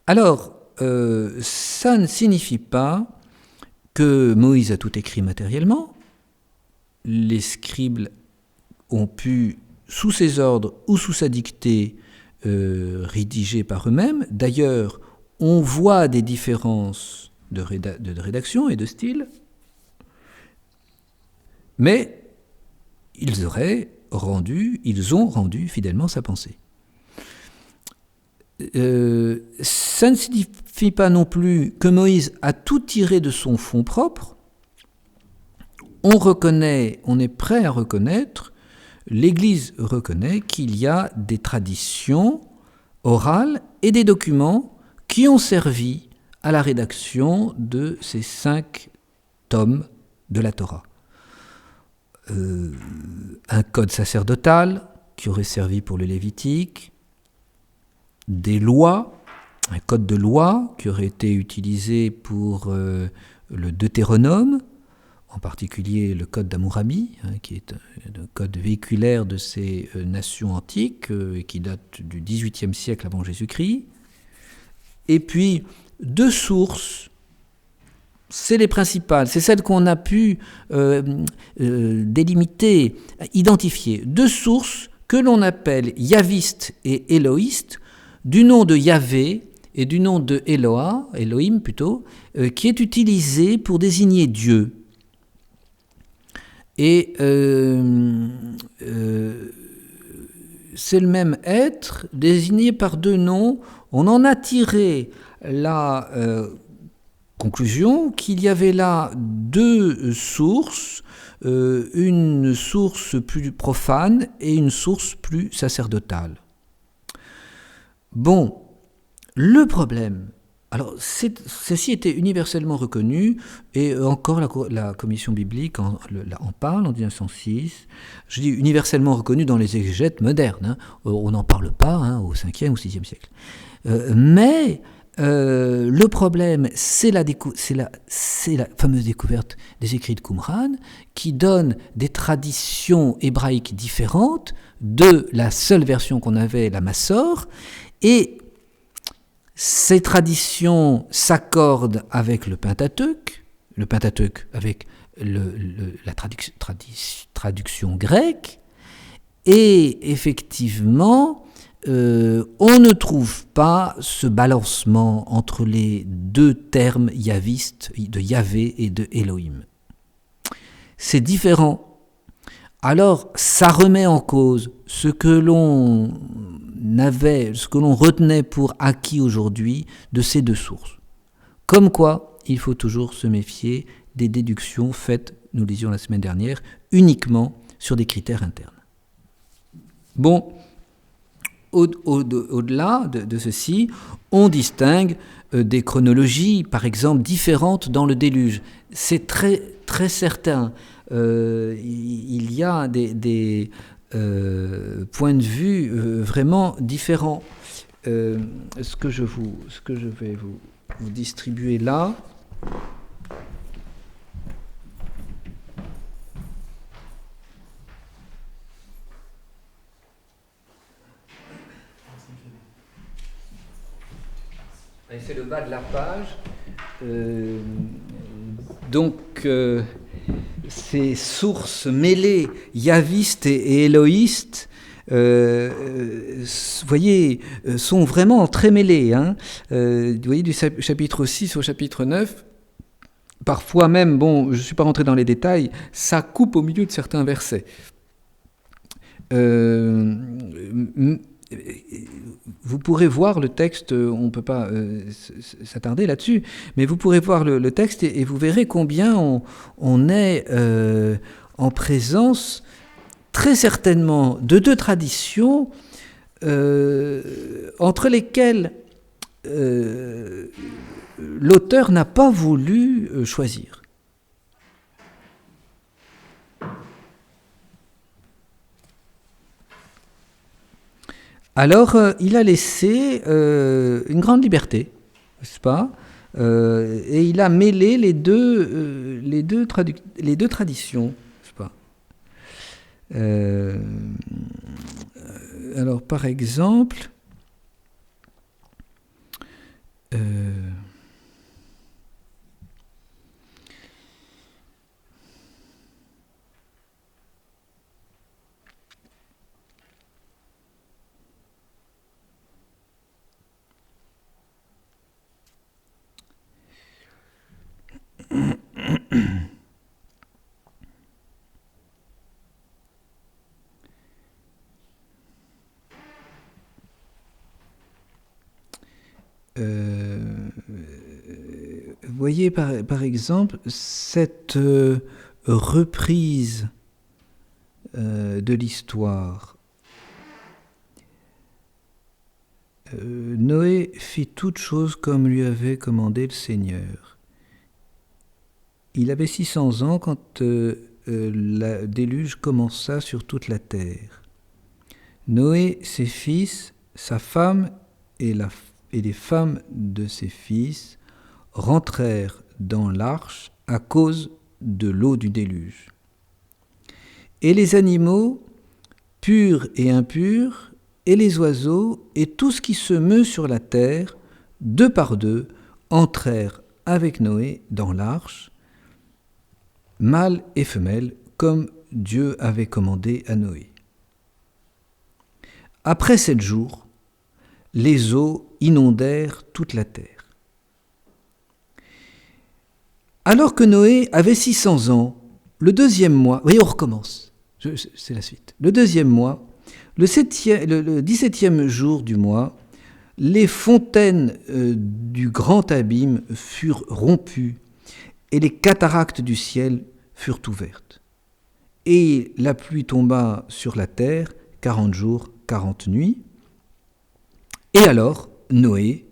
Alors, ça ne signifie pas que Moïse a tout écrit matériellement. Les scribes ont pu, sous ses ordres ou sous sa dictée, rédiger par eux-mêmes. D'ailleurs, on voit des différences de rédaction et de style, mais ils ont rendu fidèlement sa pensée. Ça ne signifie pas non plus que Moïse a tout tiré de son fonds propre, on est prêt à reconnaître, l'Église reconnaît qu'il y a des traditions orales et des documents qui ont servi à la rédaction de ces 5 tomes de la Torah. Un code sacerdotal qui aurait servi pour le Lévitique, des lois, un code de loi qui aurait été utilisé pour le Deutéronome, en particulier le code d'Hammurabi, qui est un code véhiculaire de ces nations antiques, qui date du XVIIIe siècle avant Jésus-Christ. Et puis, 2 sources, c'est les principales, c'est celles qu'on a pu délimiter, identifier. 2 sources que l'on appelle yavistes et éloïstes, du nom de Yahvé et du nom de Elohim plutôt, qui est utilisé pour désigner Dieu. Et c'est le même être désigné par 2 noms. On en a tiré la conclusion qu'il y avait là 2 sources, une source plus profane et une source plus sacerdotale. Bon, le problème, alors ceci était universellement reconnu, et encore la commission biblique en parle en 1906. Je dis universellement reconnu dans les exégètes modernes, on n'en parle pas au 5e ou 6e siècle. Mais le problème, c'est la fameuse découverte des écrits de Qumran, qui donne des traditions hébraïques différentes de la seule version qu'on avait, la Massor, et ces traditions s'accordent avec le Pentateuque avec la traduction grecque, et effectivement, on ne trouve pas ce balancement entre les 2 termes yavistes, de Yahvé et de Elohim. C'est différent. Alors, ça remet en cause ce que l'on retenait pour acquis aujourd'hui de ces 2 sources. Comme quoi, il faut toujours se méfier des déductions faites, nous disions la semaine dernière, uniquement sur des critères internes. Bon, au-delà de ceci, on distingue des chronologies, par exemple, différentes dans le déluge. C'est très, très certain. Il y a des points de vue vraiment différents. Ce que je vais vous distribuer là, et c'est le bas de la page. Ces sources mêlées, yavistes et éloïstes, vous voyez, sont vraiment très mêlées. Vous voyez, du chapitre 6 au chapitre 9, parfois même, je ne suis pas rentré dans les détails, ça coupe au milieu de certains versets. Vous pourrez voir le texte, on ne peut pas s'attarder là-dessus, mais vous pourrez voir le texte et vous verrez combien on est en présence très certainement de 2 traditions entre lesquelles l'auteur n'a pas voulu choisir. Alors, il a laissé une grande liberté, n'est-ce pas, et il a mêlé les deux traditions, n'est-ce pas. Alors, par exemple, vous voyez par exemple cette reprise de l'histoire. Noé fit toutes choses comme lui avait commandé le Seigneur. Il avait 600 ans quand le déluge commença sur toute la terre. Noé, ses fils, sa femme et les femmes de ses fils rentrèrent dans l'arche à cause de l'eau du déluge. Et les animaux, purs et impurs, et les oiseaux, et tout ce qui se meut sur la terre, deux par deux, entrèrent avec Noé dans l'arche, mâles et femelles, comme Dieu avait commandé à Noé. Après 7 jours, les eaux inondèrent toute la terre. Alors que Noé avait 600 ans, le 2e mois, voyez, on recommence, c'est la suite. Le 2e mois, le 17e jour du mois, les fontaines du grand abîme furent rompues et les cataractes du ciel furent ouvertes. Et la pluie tomba sur la terre 40 jours, 40 nuits. Et alors, Noé,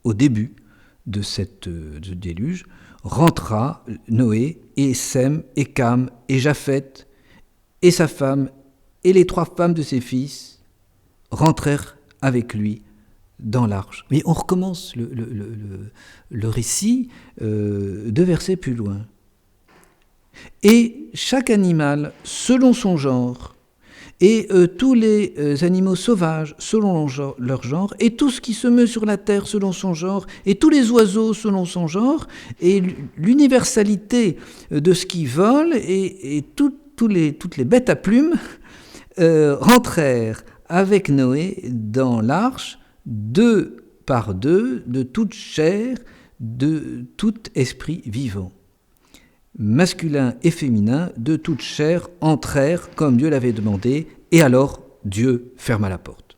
au début de ce déluge, rentra, Noé et Sem et Cam et Japheth et sa femme et les 3 femmes de ses fils rentrèrent avec lui dans l'arche. Mais on recommence le récit 2 versets plus loin. Et chaque animal selon son genre, et tous les animaux sauvages selon leur genre, et tout ce qui se meut sur la terre selon son genre, et tous les oiseaux selon son genre, et l'universalité de ce qui vole, et toutes les bêtes à plumes rentrèrent avec Noé dans l'arche, 2 par 2, de toute chair, de tout esprit vivant. Masculin et féminin, de toute chair, entrèrent comme Dieu l'avait demandé, et alors Dieu ferma la porte.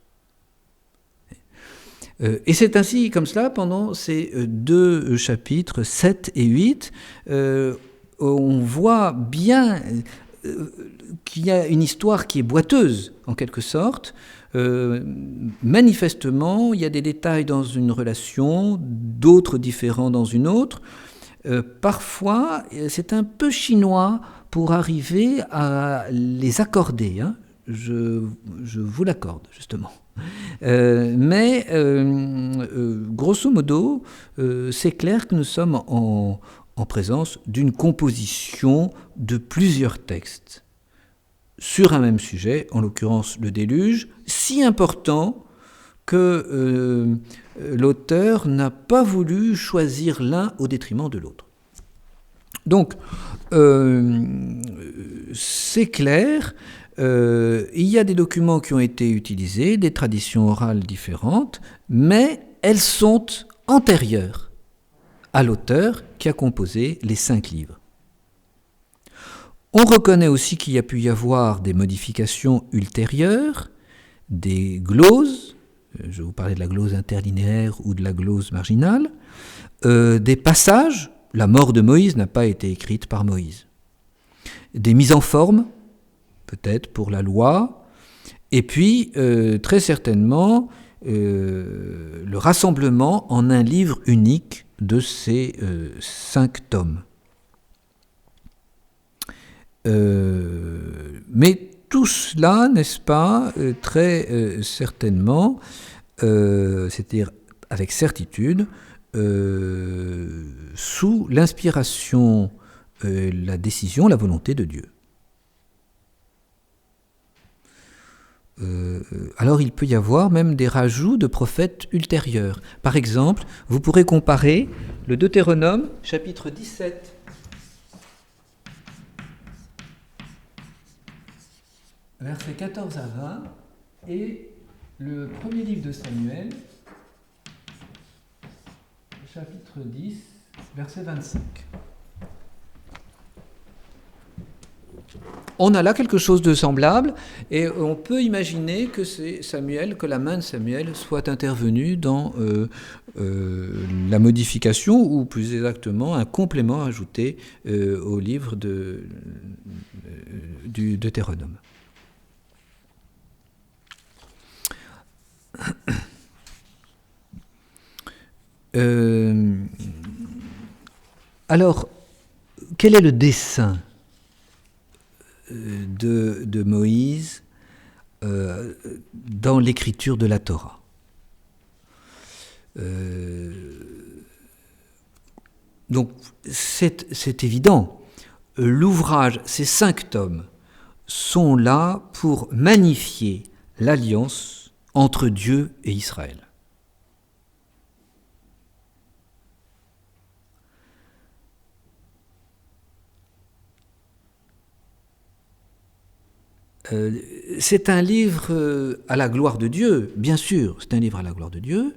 Et c'est ainsi, comme cela, pendant ces 2 chapitres, 7 et 8, on voit bien qu'il y a une histoire qui est boiteuse, en quelque sorte. Manifestement, il y a des détails dans une relation, d'autres différents dans une autre. Parfois, c'est un peu chinois pour arriver à les accorder. Hein. Je vous l'accorde, justement. Mais, grosso modo, c'est clair que nous sommes en présence d'une composition de plusieurs textes sur un même sujet, en l'occurrence le déluge, si important que l'auteur n'a pas voulu choisir l'un au détriment de l'autre. Donc, c'est clair, il y a des documents qui ont été utilisés, des traditions orales différentes, mais elles sont antérieures à l'auteur qui a composé les 5 livres. On reconnaît aussi qu'il y a pu y avoir des modifications ultérieures, des gloses, je vous parlais de la glose interlinéaire ou de la glose marginale, des passages, la mort de Moïse n'a pas été écrite par Moïse, des mises en forme, peut-être pour la loi, et puis très certainement le rassemblement en un livre unique de ces 5 tomes. Mais tout cela, n'est-ce pas, très certainement, c'est-à-dire avec certitude, sous l'inspiration, la décision, la volonté de Dieu. Alors il peut y avoir même des rajouts de prophètes ultérieurs. Par exemple, vous pourrez comparer le Deutéronome, chapitre 17, versets 14 à 20, et le premier livre de Samuel, chapitre 10, verset 25. On a là quelque chose de semblable, et on peut imaginer que c'est Samuel, que la main de Samuel soit intervenue dans la modification, ou plus exactement un complément ajouté au livre du Deutéronome. Alors, quel est le dessein de Moïse dans l'écriture de la Torah? Donc, c'est évident. L'ouvrage, ces 5 tomes, sont là pour magnifier l'alliance entre Dieu et Israël. C'est un livre à la gloire de Dieu, bien sûr, c'est un livre à la gloire de Dieu,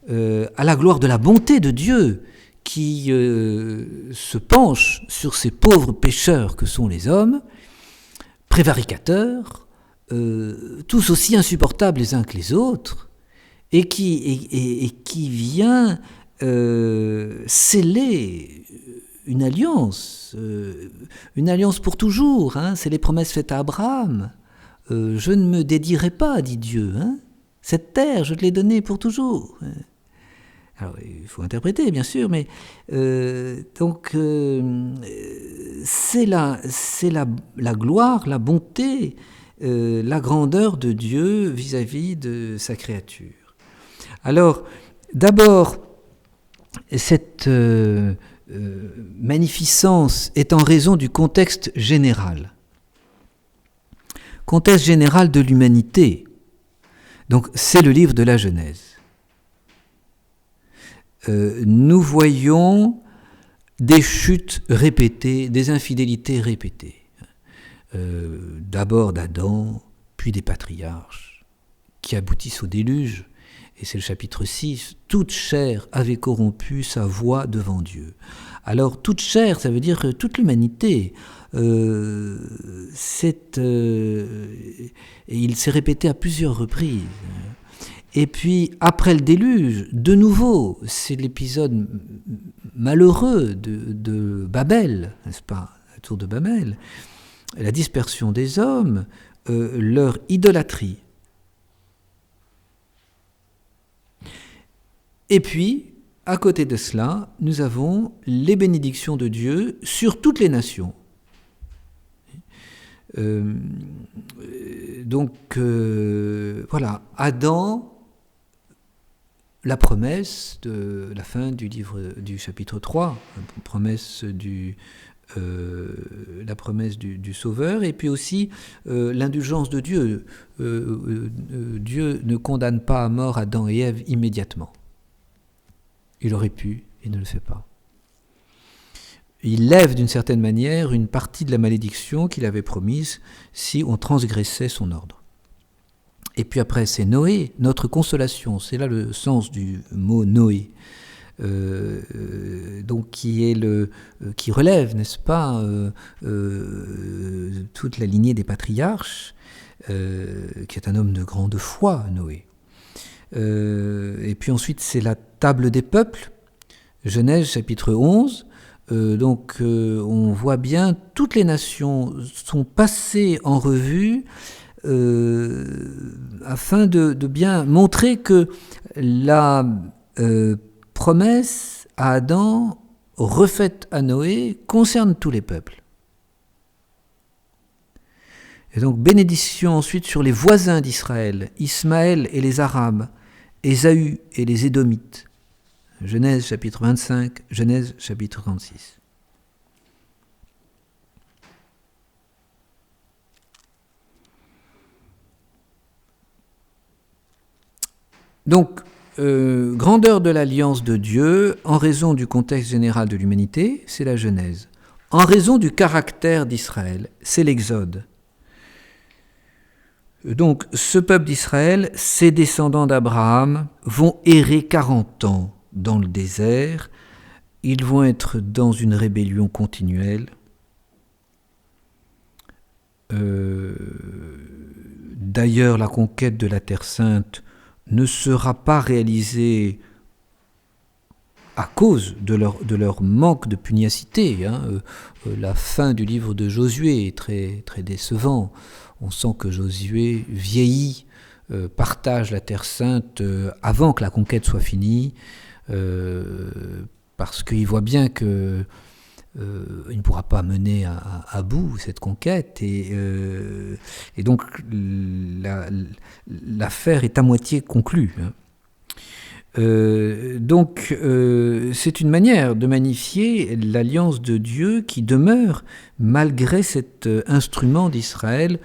à la gloire de la bonté de Dieu, qui se penche sur ces pauvres pécheurs que sont les hommes, prévaricateurs, tous aussi insupportables les uns que les autres, et qui vient sceller une alliance pour toujours. C'est les promesses faites à Abraham. Je ne me dédierai pas, dit Dieu. Cette terre, je te l'ai donnée pour toujours. Alors, il faut interpréter, bien sûr, mais c'est la gloire, la bonté, la grandeur de Dieu vis-à-vis de sa créature. Alors, d'abord, cette magnificence est en raison du contexte général. Contexte général de l'humanité. Donc, c'est le livre de la Genèse. Nous voyons des chutes répétées, des infidélités répétées. D'abord d'Adam, puis des patriarches, qui aboutissent au déluge. Et c'est le chapitre 6, « Toute chair avait corrompu sa voie devant Dieu ». Alors, toute chair, ça veut dire toute l'humanité. Et il s'est répété à plusieurs reprises. Et puis, après le déluge, de nouveau, c'est l'épisode malheureux de Babel, n'est-ce pas, la tour de Babel, la dispersion des hommes, leur idolâtrie. Et puis, à côté de cela, nous avons les bénédictions de Dieu sur toutes les nations. Voilà, Adam, la promesse de la fin du livre du chapitre 3, la promesse du Sauveur, et puis aussi l'indulgence de Dieu. Dieu ne condamne pas à mort Adam et Ève immédiatement. Il aurait pu, il ne le fait pas. Il lève d'une certaine manière une partie de la malédiction qu'il avait promise si on transgressait son ordre. Et puis après, c'est Noé, notre consolation. C'est là le sens du mot Noé. Donc qui relève, n'est-ce pas, toute la lignée des patriarches, qui est un homme de grande foi, Noé. Et puis ensuite, c'est la table des peuples, Genèse chapitre 11. On voit bien, toutes les nations sont passées en revue afin de bien montrer que la promesse à Adam, refaite à Noé, concerne tous les peuples. Et donc, bénédiction ensuite sur les voisins d'Israël, Ismaël et les Arabes, Ésaü et les Édomites. Genèse chapitre 25, Genèse chapitre 36. Donc, grandeur de l'alliance de Dieu, en raison du contexte général de l'humanité, c'est la Genèse. En raison du caractère d'Israël, c'est l'Exode. Donc, ce peuple d'Israël, ses descendants d'Abraham, vont errer 40 ans dans le désert. Ils vont être dans une rébellion continuelle. D'ailleurs, la conquête de la Terre Sainte ne sera pas réalisée à cause de leur manque de pugnacité. La fin du livre de Josué est très, très décevant. On sent que Josué vieillit, partage la Terre Sainte avant que la conquête soit finie, parce qu'il voit bien que il ne pourra pas mener à bout cette conquête, et donc l'affaire est à moitié conclue. Donc c'est une manière de magnifier l'alliance de Dieu qui demeure malgré cet instrument d'Israël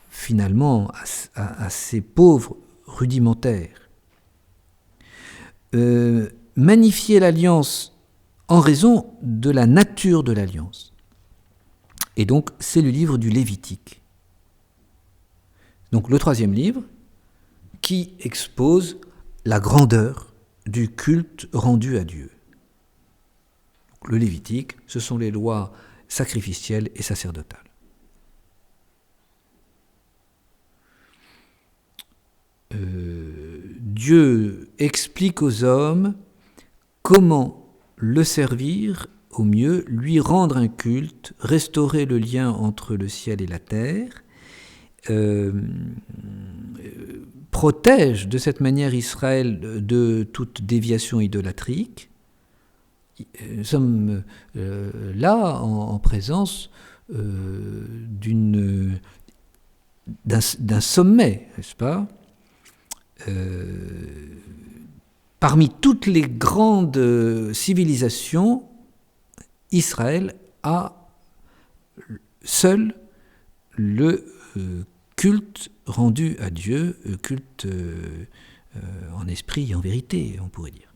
finalement assez pauvre, rudimentaire. Magnifier l'alliance en raison de la nature de l'alliance. Et donc, c'est le livre du Lévitique. Donc, le troisième livre qui expose la grandeur du culte rendu à Dieu. Donc, le Lévitique, ce sont les lois sacrificielles et sacerdotales. Dieu explique aux hommes comment le servir au mieux, lui rendre un culte, restaurer le lien entre le ciel et la terre, protège de cette manière Israël de toute déviation idolâtrique. Nous sommes là en présence d'un sommet, n'est-ce pas ? Parmi toutes les grandes civilisations, Israël a seul le culte rendu à Dieu, culte en esprit et en vérité, on pourrait dire.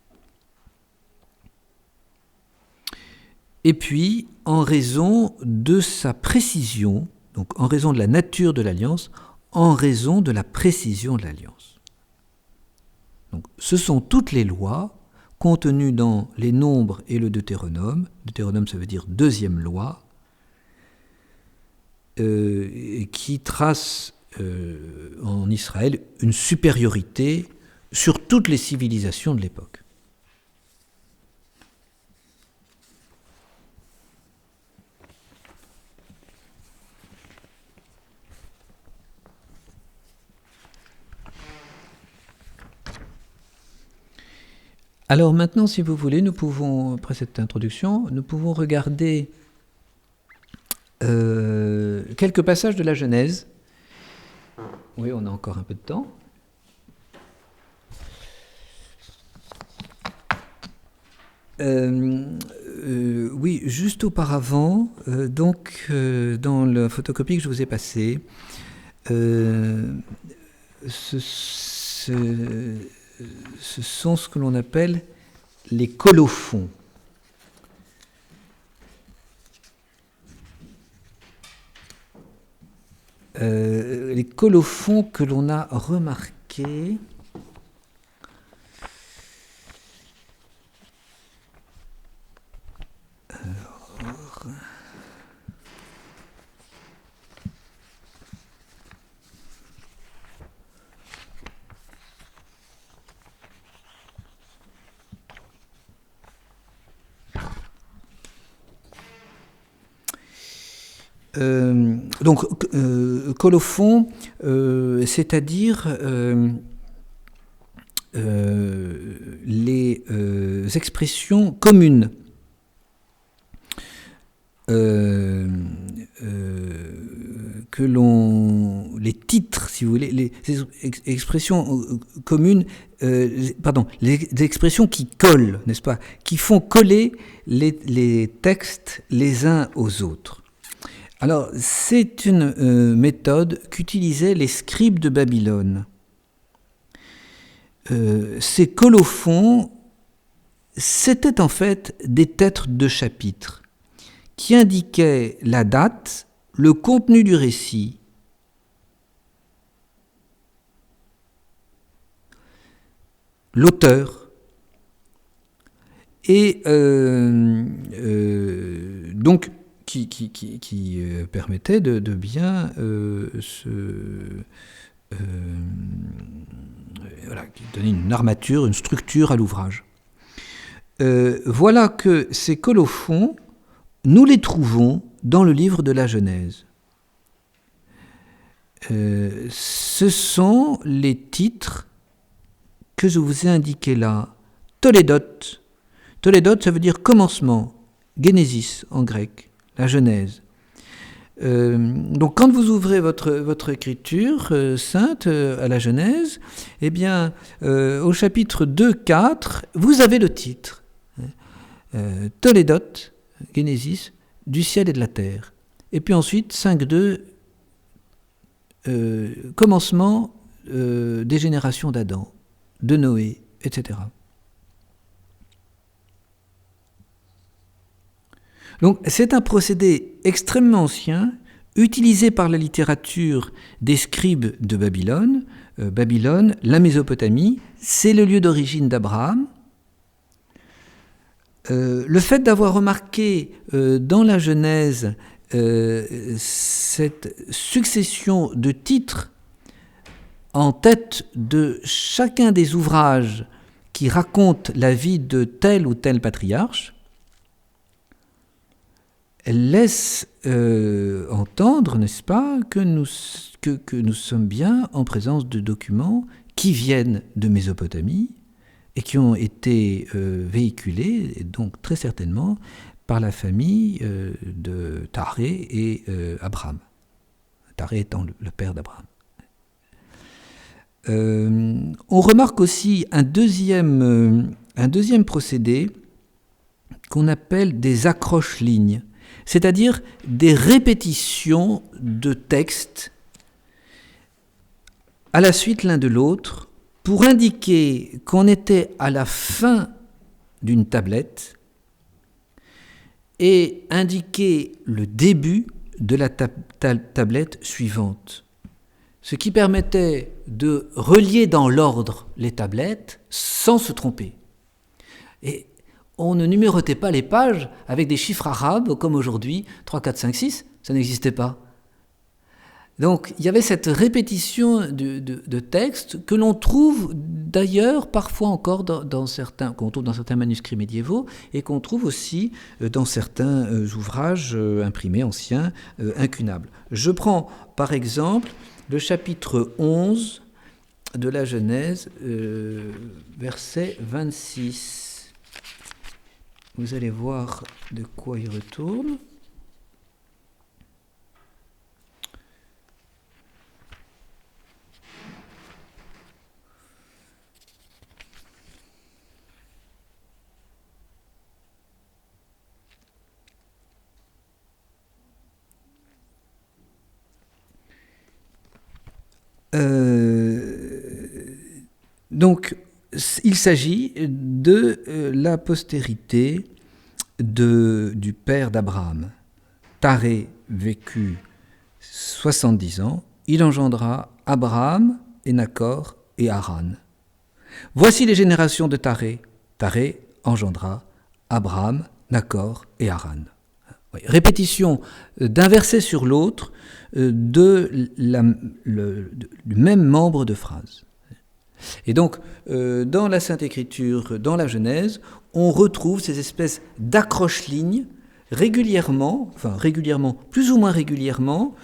Et puis, en raison de sa précision, donc en raison de la nature de l'alliance, en raison de la précision de l'alliance. Donc, ce sont toutes les lois contenues dans les Nombres et le Deutéronome. Deutéronome, ça veut dire deuxième loi, qui trace en Israël une supériorité sur toutes les civilisations de l'époque. Alors maintenant, si vous voulez, nous pouvons, après cette introduction, nous pouvons regarder quelques passages de la Genèse. Oui, on a encore un peu de temps. Oui, juste auparavant, dans la photocopie que je vous ai passée, ce sont ce que l'on appelle les colophons. Les colophons que l'on a remarqués. Donc, colophon, c'est-à-dire les expressions communes que les titres, si vous voulez, les expressions communes, les expressions qui collent, n'est-ce pas, qui font coller les textes les uns aux autres. Alors, c'est une méthode qu'utilisaient les scribes de Babylone. Ces colophons, c'était en fait des têtres de chapitres qui indiquaient la date, le contenu du récit, l'auteur, et donc qui permettait de bien qui donnait une armature, une structure à l'ouvrage. Voilà que ces colophons, nous les trouvons dans le livre de la Genèse. Ce sont les titres que je vous ai indiqués là. Toledot. Toledot, ça veut dire commencement. Genesis en grec, la Genèse. Donc quand vous ouvrez votre écriture sainte à la Genèse, eh bien, au chapitre 2-4, vous avez le titre. Toledot, Genesis, du ciel et de la terre. Et puis ensuite, 5-2, commencement des générations d'Adam, de Noé, etc. Donc c'est un procédé extrêmement ancien, utilisé par la littérature des scribes de Babylone. Babylone, la Mésopotamie, c'est le lieu d'origine d'Abraham. Le fait d'avoir remarqué dans la Genèse cette succession de titres en tête de chacun des ouvrages qui racontent la vie de tel ou tel patriarche, elle laisse entendre, n'est-ce pas, que nous sommes bien en présence de documents qui viennent de Mésopotamie et qui ont été véhiculés, et donc très certainement, par la famille de Taré et Abraham. Taré étant le père d'Abraham. On remarque aussi un deuxième procédé qu'on appelle des accroches-lignes, c'est-à-dire des répétitions de textes à la suite l'un de l'autre pour indiquer qu'on était à la fin d'une tablette et indiquer le début de la tablette suivante. Ce qui permettait de relier dans l'ordre les tablettes sans se tromper. Et on ne numérotait pas les pages avec des chiffres arabes comme aujourd'hui, 3, 4, 5, 6, ça n'existait pas. Donc il y avait cette répétition de textes que l'on trouve d'ailleurs parfois encore qu'on trouve dans certains manuscrits médiévaux et qu'on trouve aussi dans certains ouvrages imprimés anciens incunables. Je prends par exemple le chapitre 11 de la Genèse, verset 26. Vous allez voir de quoi il retourne. Donc, il s'agit de la postérité du père d'Abraham. Taré vécut 70 ans, il engendra Abraham et Nacor et Haran. Voici les générations de Taré. Taré engendra Abraham, Nacor et Haran. Oui, répétition d'un verset sur l'autre du même membre de phrase. Et donc, dans la Sainte Écriture, dans la Genèse, on retrouve ces espèces d'accroche-lignes régulièrement, plus ou moins régulièrement,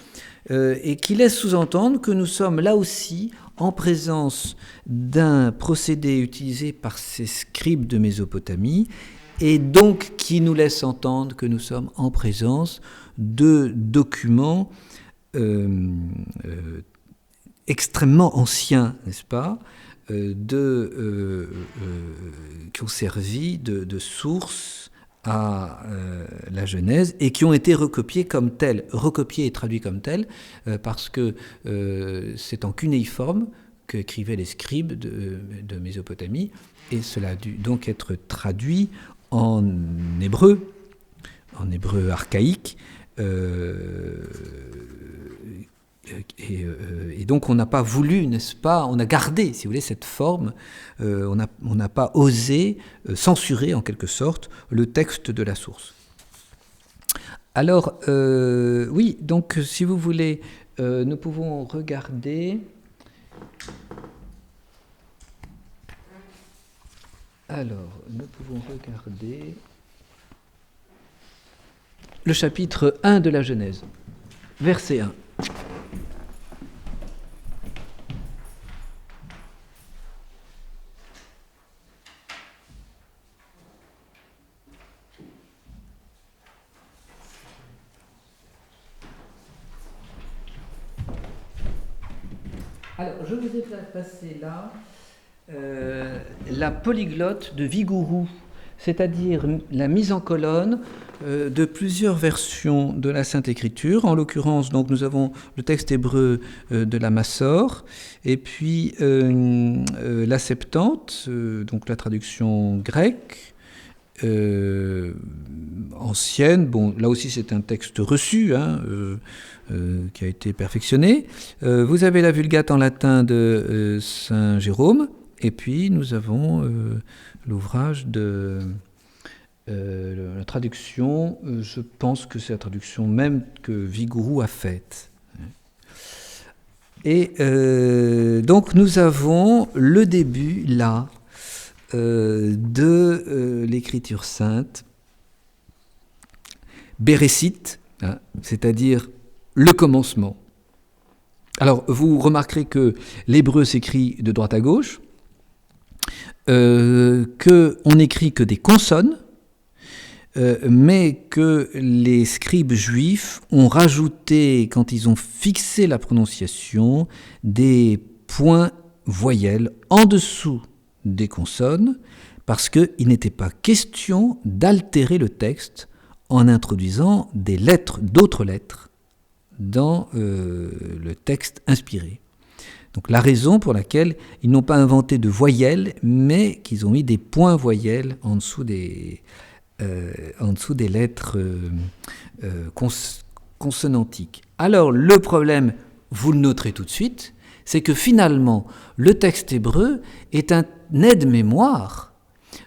et qui laissent sous-entendre que nous sommes là aussi en présence d'un procédé utilisé par ces scribes de Mésopotamie, et donc qui nous laisse entendre que nous sommes en présence de documents extrêmement anciens, n'est-ce pas, qui ont servi de source à la Genèse et qui ont été recopiés comme tels, recopiés et traduits comme tels, parce que c'est en cunéiforme qu'écrivaient les scribes de Mésopotamie, et cela a dû donc être traduit en hébreu archaïque, et donc on n'a pas voulu, n'est-ce pas, on a gardé, si vous voulez, cette forme, on n'a pas osé censurer en quelque sorte le texte de la source. Alors, oui, donc si vous voulez, nous pouvons regarder. Alors, nous pouvons regarder le chapitre 1 de la Genèse, verset 1. Alors, je vous ai fait passer là la polyglotte de Vigourou, c'est-à-dire la mise en colonne de plusieurs versions de la Sainte Écriture. En l'occurrence, donc, nous avons le texte hébreu de la Massor, et puis la Septante, donc la traduction grecque, ancienne. Bon, là aussi c'est un texte reçu, qui a été perfectionné. Vous avez la Vulgate en latin de Saint Jérôme, et puis nous avons l'ouvrage de la traduction, je pense que c'est la traduction même que Vigourou a faite. Et donc nous avons le début là de l'écriture sainte, Bérécite, c'est-à-dire le commencement. Alors, vous remarquerez que l'hébreu s'écrit de droite à gauche, qu'on n'écrit que des consonnes, mais que les scribes juifs ont rajouté, quand ils ont fixé la prononciation, des points voyelles en dessous des consonnes, parce qu'il n'était pas question d'altérer le texte en introduisant des lettres, d'autres lettres, dans le texte inspiré. Donc la raison pour laquelle ils n'ont pas inventé de voyelles, mais qu'ils ont mis des points voyelles en dessous des lettres consonantiques. Alors le problème, vous le noterez tout de suite, c'est que finalement le texte hébreu est un aide-mémoire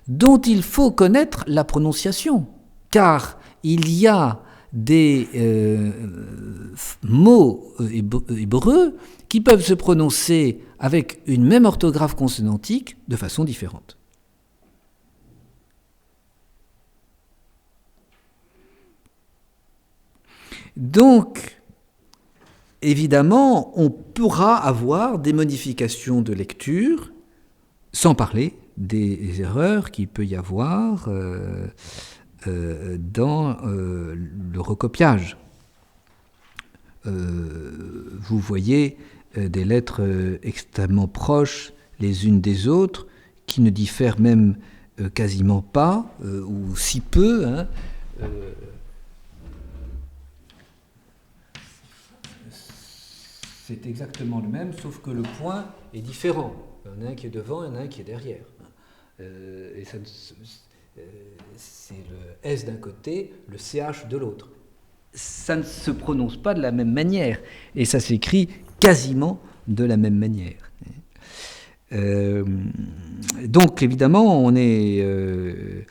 dont il faut connaître la prononciation, car il y a des mots hébreux qui peuvent se prononcer avec une même orthographe consonantique de façon différente. Donc, évidemment, on pourra avoir des modifications de lecture, sans parler des erreurs qu'il peut y avoir dans le recopiage. Vous voyez des lettres extrêmement proches les unes des autres, qui ne diffèrent même quasiment pas, ou si peu. C'est exactement le même, sauf que le point est différent. Il y en a un qui est devant, il y en a un qui est derrière. Et ça, c'est le S d'un côté, le CH de l'autre. Ça ne se prononce pas de la même manière, et ça s'écrit quasiment de la même manière. Donc évidemment, on est...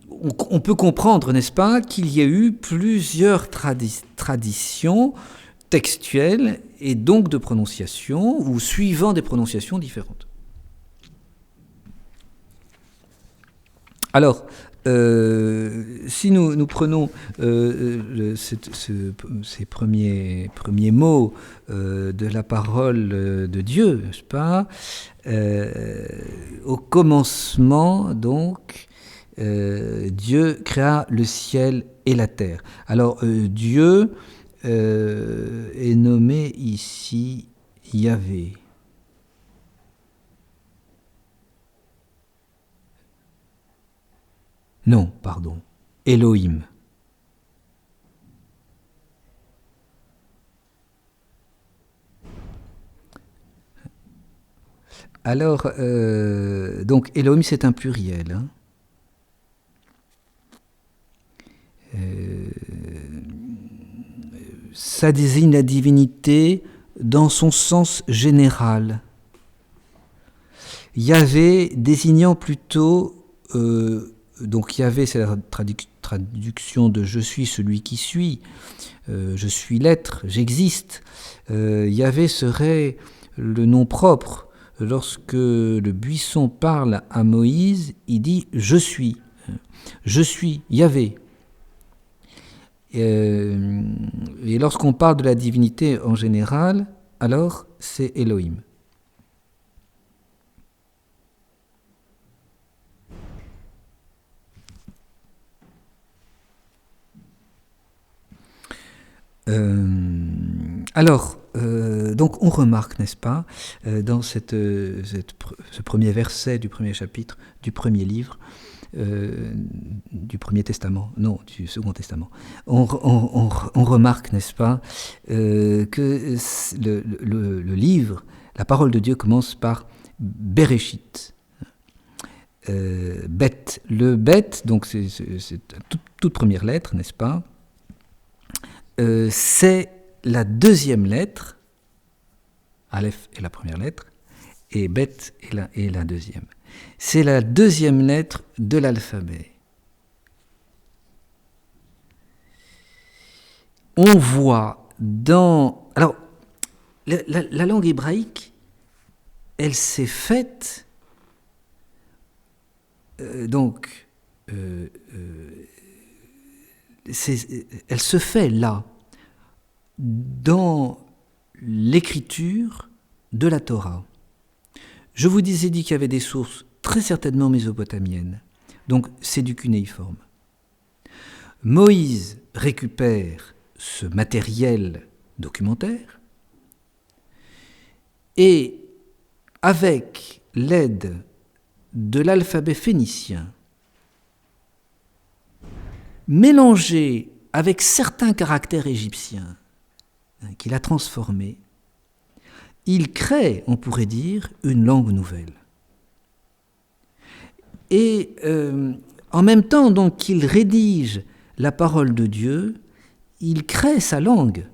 on peut comprendre, n'est-ce pas, qu'il y a eu plusieurs traditions textuelles et donc de prononciation, ou suivant des prononciations différentes. Alors, si nous prenons ces premiers mots de la parole de Dieu, n'est-ce pas, au commencement, donc, Dieu créa le ciel et la terre. Alors, Dieu est nommé ici Yahvé. Non, pardon, Elohim. Alors, donc Elohim c'est un pluriel. Hein. Ça désigne la divinité dans son sens général. Yahvé désignant plutôt donc Yahvé, c'est la traduction de « je suis celui qui suis », je suis l'être, j'existe. Yahvé serait le nom propre. Lorsque le buisson parle à Moïse, il dit « je suis Yahvé ». Et lorsqu'on parle de la divinité en général, alors c'est Elohim. Donc on remarque, n'est-ce pas, dans ce premier verset du premier chapitre du premier livre, du Premier Testament, non, du Second Testament, on remarque, n'est-ce pas, que le livre, la parole de Dieu commence par Bereshit. Bet. Le Bet, donc c'est toute première lettre, n'est-ce pas, c'est la deuxième lettre, Aleph est la première lettre, et Bet est la deuxième. C'est la deuxième lettre de l'alphabet. On voit dans... Alors, la langue hébraïque, elle s'est faite... elle se fait là, dans l'écriture de la Torah. Je vous disais dit qu'il y avait des sources très certainement mésopotamiennes, donc c'est du cunéiforme. Moïse récupère ce matériel documentaire et avec l'aide de l'alphabet phénicien, mélangé avec certains caractères égyptiens qu'il a transformés, il crée, on pourrait dire, une langue nouvelle. Et en même temps donc qu'il rédige la parole de Dieu, il crée sa langue.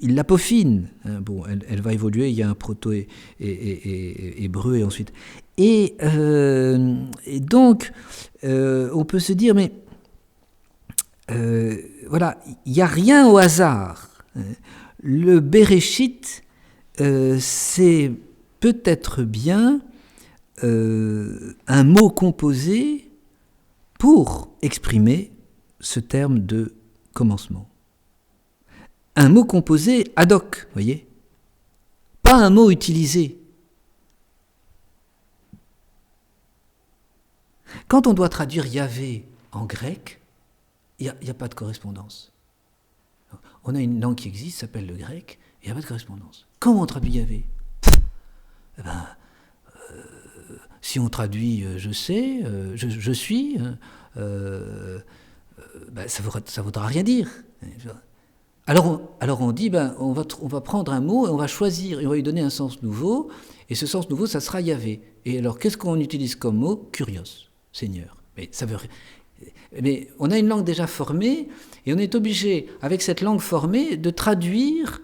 Il la peaufine. Bon, elle va évoluer, il y a un proto-hébreu et ensuite... Et donc, on peut se dire, mais voilà, il n'y a rien au hasard. Le Bereshit, c'est peut-être bien un mot composé pour exprimer ce terme de commencement. Un mot composé ad hoc, vous voyez, pas un mot utilisé. Quand on doit traduire Yahvé en grec, il n'y a pas de correspondance. On a une langue qui existe, s'appelle le grec, et il n'y a pas de correspondance. Comment on traduit Yahvé ? Si on traduit je sais, je suis, ça ne voudra rien dire. Alors on dit, on va prendre un mot et on va choisir, et on va lui donner un sens nouveau, et ce sens nouveau, ça sera Yahvé. Et alors, qu'est-ce qu'on utilise comme mot ? Kurios, Seigneur. Mais on a une langue déjà formée, et on est obligé, avec cette langue formée, de traduire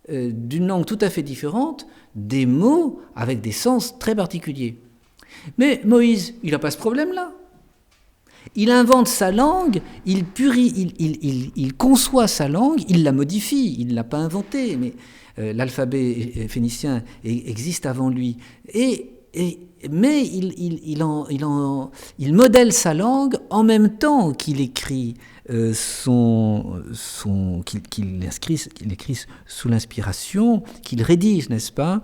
d'une langue tout à fait différente des mots avec des sens très particuliers. Mais Moïse, il n'a pas ce problème-là. Il invente sa langue, il conçoit sa langue, il la modifie, il ne l'a pas inventée, mais l'alphabet phénicien existe avant lui. Mais il modèle sa langue en même temps qu'il écrit qu'il écrit sous l'inspiration, qu'il rédige, n'est-ce pas,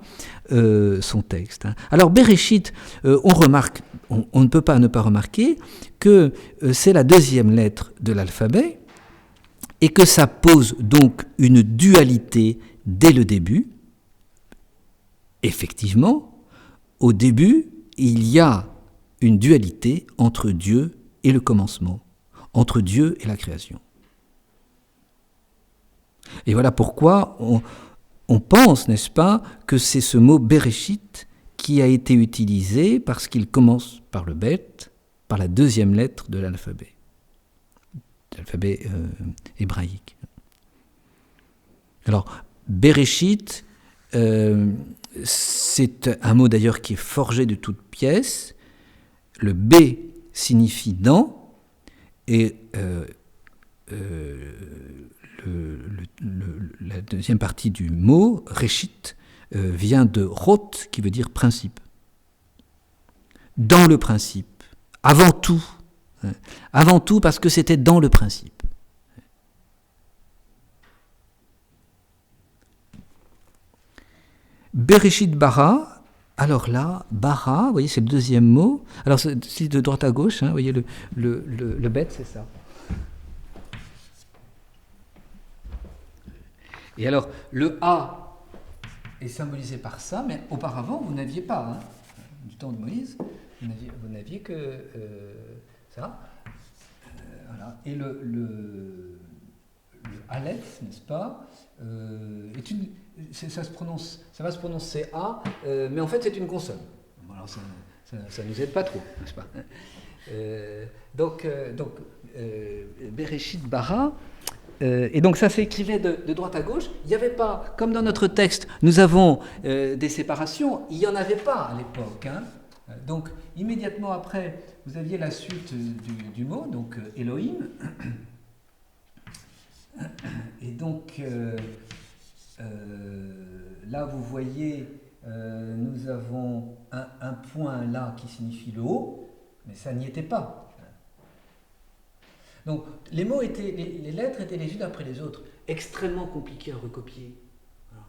son texte. Alors Bereshit, on ne peut pas ne pas remarquer que c'est la deuxième lettre de l'alphabet et que ça pose donc une dualité dès le début. Effectivement, au début, il y a une dualité entre Dieu et le commencement, entre Dieu et la création. Et voilà pourquoi on pense, n'est-ce pas, que c'est ce mot Bereshit qui a été utilisé parce qu'il commence par le Bet, par la deuxième lettre de l'alphabet hébraïque. Alors, Bereshit, c'est un mot d'ailleurs qui est forgé de toutes pièces, le B signifie dans, et la deuxième partie du mot, réchit, vient de rot, qui veut dire principe. Dans le principe, avant tout. Avant tout parce que c'était dans le principe. Bereshit bara, alors là, bara, vous voyez, c'est le deuxième mot. Alors, c'est de droite à gauche, hein, vous voyez, le bête, c'est ça. Et alors, le A est symbolisé par ça, mais auparavant, vous n'aviez pas, hein, du temps de Moïse, vous n'aviez que ça. Voilà. Et le Aleph, n'est-ce pas, ça va se prononcer A, mais en fait, c'est une consonne. Alors, ça ne nous aide pas trop, n'est-ce pas? Donc Bereshit bara. Et donc ça s'écrivait de droite à gauche. Il n'y avait pas, comme dans notre texte, nous avons des séparations, il n'y en avait pas à l'époque. Hein. Donc immédiatement après, vous aviez la suite du mot, donc Elohim. Et donc là, vous voyez, nous avons un point là qui signifie le haut, mais ça n'y était pas. Donc, les lettres étaient les unes après les autres, extrêmement compliquées à recopier. Alors,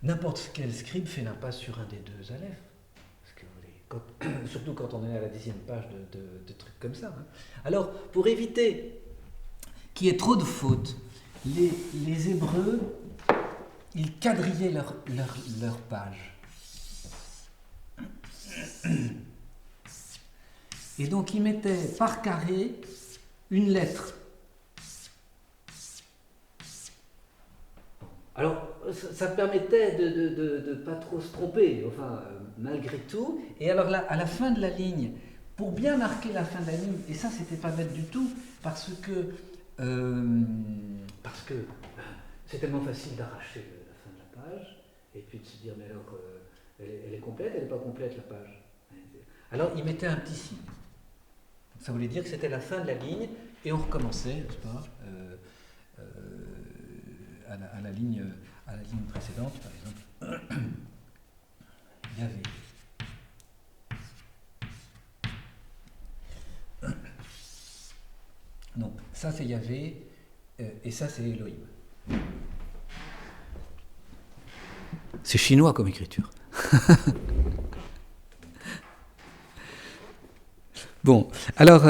n'importe quel scribe fait l'impasse sur un des deux alephes. Surtout quand on est à la 10e page de trucs comme ça. Hein. Alors, pour éviter qu'il y ait trop de fautes, les Hébreux, ils quadrillaient leur page. Et donc, ils mettaient par carré une lettre. Alors, ça permettait de ne pas trop se tromper, enfin, malgré tout. Et alors là, à la fin de la ligne, pour bien marquer la fin de la ligne, et ça, c'était pas bête du tout, parce que c'est tellement facile d'arracher la fin de la page, et puis de se dire, mais alors, elle est complète, elle n'est pas complète, la page. Alors, ils mettaient un petit signe. Ça voulait dire que c'était la fin de la ligne, et on recommençait, n'est-ce pas, à la ligne précédente, par exemple. Yavé. Donc, ça c'est Yavé, et ça c'est Elohim. C'est chinois comme écriture. Bon, alors,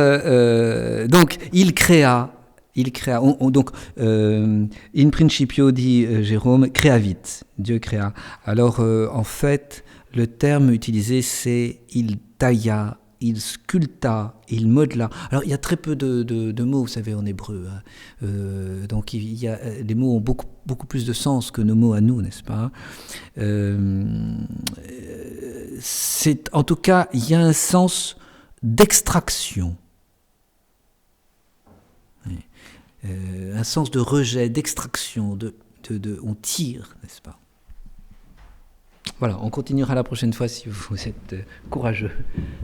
donc, il créa, donc, in principio, dit Jérôme, créavit, Dieu créa. Alors, en fait, le terme utilisé, c'est il tailla, il sculpta, il modela. Alors, il y a très peu de mots, vous savez, en hébreu. Hein. Donc, les mots ont beaucoup plus de sens que nos mots à nous, n'est-ce pas? En tout cas, il y a un sens d'extraction, un sens de rejet, d'extraction, on tire, n'est-ce pas? Voilà, on continuera la prochaine fois si vous êtes courageux.